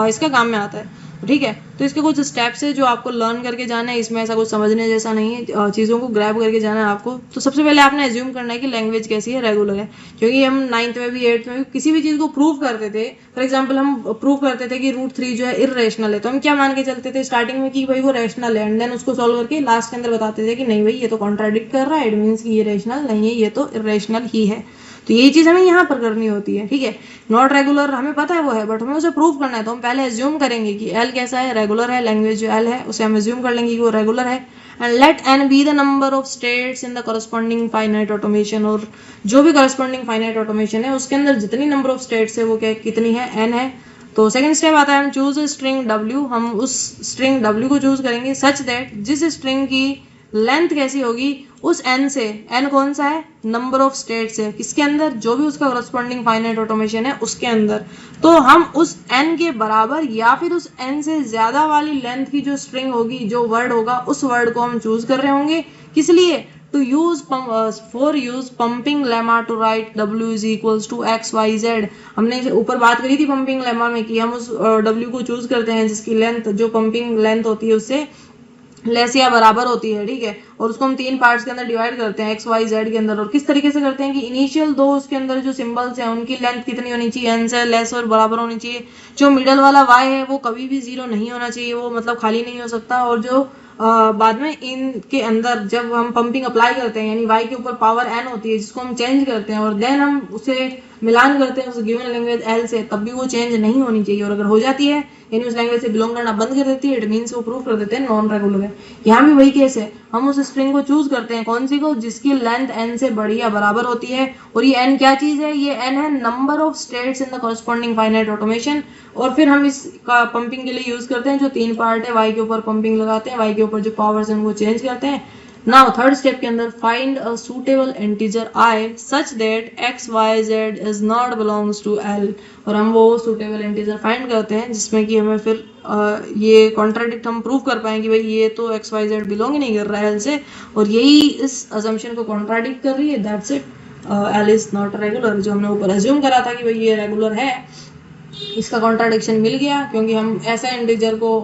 इसका काम में आता है, ठीक है। तो इसके कुछ स्टेप्स है जो आपको लर्न करके जाना है। इसमें ऐसा कुछ समझने जैसा नहीं है, चीज़ों को ग्रैब करके जाना है आपको। तो सबसे पहले आपने एज्यूम करना है कि लैंग्वेज कैसी है, रेगुलर है। क्योंकि हम 9th में भी 8th में भी किसी भी चीज़ को प्रूव करते थे। फॉर एग्जाम्पल हम प्रूव करते थे कि √3 जो है इर्रेशनल है, तो हम क्या मान के चलते थे स्टार्टिंग में कि भाई वो रेशनल है, एंड देन उसको सॉल्व करके लास्ट के अंदर बताते थे कि नहीं भाई ये तो कॉन्ट्राडिक्ट कर रहा है, इट मीन्स कि ये रेशनल नहीं है, ये तो इर्रेशनल ही है। तो यही चीज हमें यहाँ पर करनी होती है, ठीक है। नॉट रेगुलर हमें पता है वो है, बट हमें उसे प्रूव करना है। तो हम पहले एज्यूम करेंगे कि L कैसा है, रेगुलर है। लैंग्वेज जो L है उसे हम एज्यूम कर लेंगे कि वो रेगुलर है। And let n be the number of states in the corresponding finite automation. और जो भी कॉरेस्पॉन्डिंग फाइनाइट ऑटोमेशन है उसके अंदर जितनी नंबर ऑफ स्टेट्स है वो क्या कितनी है, n है। तो सेकंड स्टेप आता है हम चूज स्ट्रिंग W। हम उस स्ट्रिंग W को चूज करेंगे सच दैट जिस स्ट्रिंग की लेंथ कैसी होगी, उस n से, n कौन सा है, नंबर ऑफ स्टेट्स है किसके अंदर, जो भी उसका कॉरेस्पॉन्डिंग फाइनाइट ऑटोमेशन है उसके अंदर। तो हम उस n के बराबर या फिर उस n से ज्यादा वाली लेंथ की जो स्ट्रिंग होगी, जो वर्ड होगा, उस वर्ड को हम चूज कर रहे होंगे। किस लिए, to use for use pumping lemma to write W is equals to XYZ। हमने ऊपर बात करी थी पंपिंग लेमा में कि हम उस W को चूज करते हैं जिसकी लेंथ, जो पंपिंग लेंथ होती है उससे लेस या बराबर होती है, ठीक है। और उसको हम 3 पार्ट्स के अंदर डिवाइड करते हैं, XYZ के अंदर। और किस तरीके से करते हैं कि इनिशियल दो उसके अंदर जो सिंबल्स हैं उनकी लेंथ कितनी होनी चाहिए, n से लेस और बराबर होनी चाहिए। जो मिडल वाला y है वो कभी भी 0 नहीं होना चाहिए, वो मतलब खाली नहीं हो सकता। और जो बाद में इनके अंदर जब हम पंपिंग अप्लाई करते हैं, यानी y के ऊपर पावर n होती है जिसको हम चेंज करते हैं, और देन हम उसे मिलान करते हैं उस गिवन लैंग्वेज एल से, तब भी वो चेंज नहीं होनी चाहिए, और अगर हो जाती है यानी उस लैंग्वेज से बिलोंग करना बंद कर देती है, इट मीन्स वो प्रूव कर देते हैं नॉन रेगुलर है। यहाँ भी वही केस है, हम उस स्ट्रिंग को चूज करते हैं, कौन सी को, जिसकी लेंथ n से बड़ी या बराबर होती है, और ये n क्या चीज है, ये n है number of states in the corresponding finite automation, और फिर हम इसका पंपिंग के लिए यूज करते हैं जो 3 पार्ट है, y के ऊपर पंपिंग लगाते हैं, y के ऊपर जो पावर्स हैं उनको चेंज करते हैं। नाउ थर्ड स्टेप के अंदर find a suitable integer i such that x y z is not belongs to l, और हम वो सुटेबल इंटीजर फाइंड करते हैं जिसमें कि हमें फिर ये कॉन्ट्राडिक्ट हम प्रूव कर पाएंगे भाई ये तो एक्स वाई जेड बिलोंग ही नहीं कर रहा है एल से, और यही इस अजम्पशन को कॉन्ट्राडिक्ट कर रही है, that's it, L is not regular. जो हमने ऊपर अज्यूम करा था कि भाई ये रेगुलर है, इसका कॉन्ट्राडिक्शन मिल गया, क्योंकि हम ऐसा इंटीजर को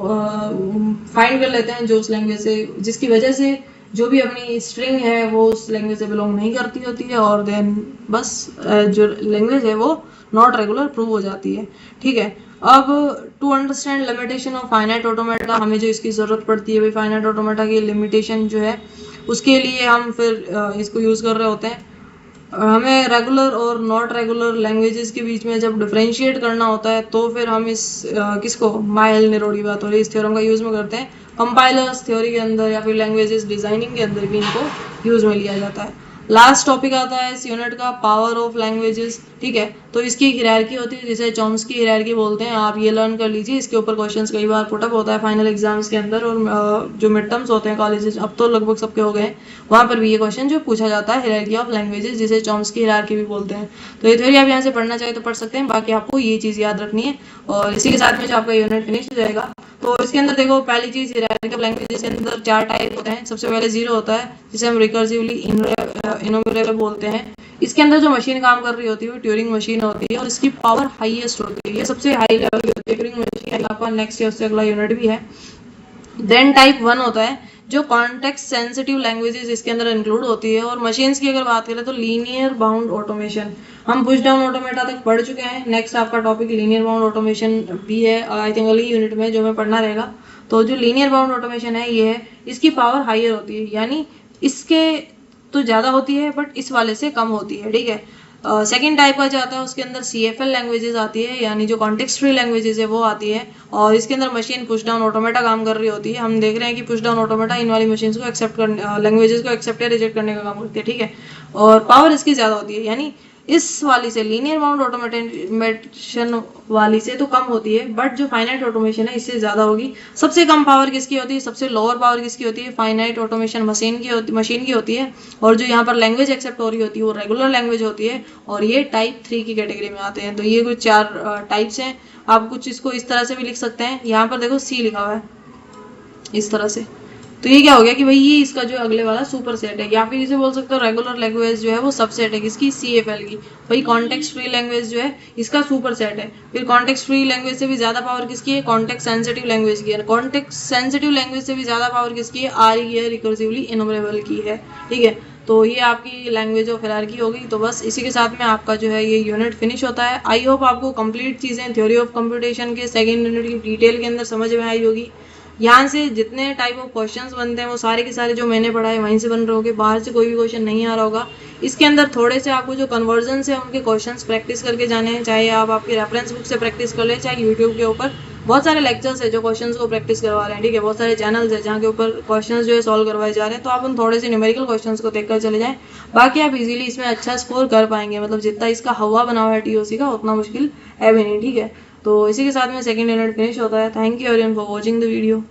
फाइंड कर लेते हैं जो उस लैंग्वेज से, जिसकी वजह से जो भी अपनी स्ट्रिंग है वो उस लैंग्वेज से बिलोंग नहीं करती होती है, और देन बस जो लैंग्वेज है वो नॉट रेगुलर प्रूव हो जाती है। ठीक है, अब to understand limitation of finite automata, हमें जो इसकी ज़रूरत पड़ती है भाई फाइनाइट ऑटोमेटा की लिमिटेशन जो है उसके लिए हम फिर इसको यूज़ कर रहे होते हैं। हमें रेगुलर और नॉट रेगुलर लैंग्वेजेस के बीच में जब डिफरेंशिएट करना होता है तो फिर हम इस किसको, माइल नेरोडी बात हो रही है, इस थ्योरम का यूज़ में करते हैं। कंपाइलर्स थ्योरी के अंदर या फिर लैंग्वेजेस डिजाइनिंग के अंदर भी इनको यूज़ में लिया जाता है। लास्ट टॉपिक आता है इस यूनिट का, पावर ऑफ लैंग्वेजेस। ठीक है, तो इसकी एक हिरार्की होती है जिसे चॉम्स्की हिरार्की बोलते हैं, आप ये लर्न कर लीजिए, इसके ऊपर क्वेश्चंस कई बार पुटअप होता है फाइनल एग्जाम्स के अंदर, और जो मिड टर्म्स होते हैं कॉलेजेस अब तो लगभग सबके हो गए हैं, वहाँ पर भी ये क्वेश्चन जो पूछा जाता है हिरार्की ऑफ लैंग्वेजेस, जिसे चॉम्स्की हिरार्की भी बोलते हैं। तो ये थ्योरी आप यहाँ से पढ़ना चाहे तो पढ़ सकते हैं, बाकी आपको ये चीज़ याद रखनी है, और इसी के साथ में जो आपका यूनिट फिनिश हो जाएगा। तो इसके अंदर देखो, पहली चीज हिरार्की ऑफ लैंग्वेजेस के अंदर 4 टाइप होते हैं। सबसे पहले जीरो होता है जिसे हम रिकर्सिवली इनोमरेबल बोलते हैं। इसके अंदर जो मशीन काम कर रही होती है वो ट्यूरिंग मशीन होती है, और इसकी पावर हाईएस्ट होती है, ये सबसे हाई लेवल की होती है ट्यूरिंग मशीन। आपका नेक्स्ट या उससे अगला यूनिट भी है। देन टाइप 1 होता है जो कॉन्टेक्स्ट सेंसिटिव लैंग्वेजेस इसके अंदर इंक्लूड होती है, और मशीन्स की अगर बात करें तो लीनियर बाउंड ऑटोमेशन, हम पुश डाउन ऑटोमेटा तक पढ़ चुके हैं। नेक्स्ट आपका टॉपिक लीनियर बाउंड ऑटोमेशन भी है, आई थिंक अगली यूनिट में जो हमें पढ़ना रहेगा। तो जो लीनियर बाउंड ऑटोमेशन है ये है, इसकी पावर हायर होती है, यानी इसके तो ज़्यादा होती है बट इस वाले से कम होती है। ठीक है, सेकेंड टाइप का जो आता है उसके अंदर CFL लैंग्वेजेस आती है, यानी जो कॉन्टेक्स्ट फ्री लैंग्वेजेस है वो आती है, और इसके अंदर मशीन पुश डाउन ऑटोमेटा काम कर रही होती है। हम देख रहे हैं कि पुश डाउन ऑटोमेटा इन वाली मशीन्स को एक्सेप्ट करने, लैंग्वेजेस को एक्सेप्ट या रिजेक्ट करने का काम करती है। ठीक है, और पावर इसकी ज़्यादा होती है, यानी इस वाली से, लीनियर बाउंड ऑटोमेशन वाली से तो कम होती है, बट जो फाइनाइट ऑटोमेशन है इससे ज़्यादा होगी। सबसे कम पावर किसकी होती है, सबसे लोअर पावर किसकी होती है, फाइनाइट ऑटोमेशन मशीन की होती है, और जो यहाँ पर लैंग्वेज एक्सेप्ट हो रही होती है वो रेगुलर लैंग्वेज होती है, और ये टाइप 3 की कैटेगरी में आते हैं। तो ये कुछ 4 टाइप्स हैं। आप कुछ इसको इस तरह से भी लिख सकते हैं, यहाँ पर देखो C लिखा हुआ है इस तरह से, तो ये क्या हो गया कि भाई ये इसका जो अगले वाला सुपर सेट है, या फिर इसे बोल सकते हो रेगुलर लैंग्वेज जो है वो सबसेट है किसकी, CFL की। भाई कॉन्टेक्स्ट फ्री लैंग्वेज जो है इसका सुपर सेट है। फिर कॉन्टेक्स्ट फ्री लैंग्वेज से भी ज्यादा पावर किसकी है, कॉन्टेक्स्ट सेंसिटिव लैंग्वेज की है। कॉन्टेक्स्ट सेंसिटिव लैंग्वेज से भी ज्यादा पावर किसकी है, RE की है, रिकर्सिवली इनोमरेबल की है। ठीक है, तो ये आपकी लैंग्वेज ऑफ हिरार्की होगी। तो बस इसी के साथ में आपका जो है ये यूनिट फिनिश होता है। आई होप आपको कंप्लीट चीज़ें थ्योरी ऑफ कंप्यूटेशन के सेकेंड यूनिट की डिटेल के अंदर समझ में आई होगी। यहाँ से जितने टाइप ऑफ क्वेश्चंस बनते हैं वो सारे के सारे जो मैंने पढ़ाए वहीं से बन रहे होंगे, बाहर से कोई भी क्वेश्चन नहीं आ रहा होगा। इसके अंदर थोड़े से आपको जो कन्वर्जन है उनके क्वेश्चंस प्रैक्टिस करके जाने हैं, चाहे आप आपकी रेफरेंस बुक से प्रैक्टिस कर लें, चाहे यूट्यूब के ऊपर बहुत सारे लेक्चर्स है जो क्वेश्चंस को प्रैक्टिस करवा रहे हैं। ठीक है, बहुत सारे चैनल्स है जहाँ के ऊपर क्वेश्चंस जो है सॉल्व करवाए जा रहे हैं, तो आप उन थोड़े से न्यूमेरिकल क्वेश्चंस को देखकर चले जाएं, बाकी आप इजीली इसमें अच्छा स्कोर कर पाएंगे। मतलब जितना इसका हवा बना हुआ है TOC का उतना मुश्किल है भी नहीं। ठीक है, तो इसी के साथ में सेकंड यूनिट फिनिश होता है। Thank you everyone for watching the video.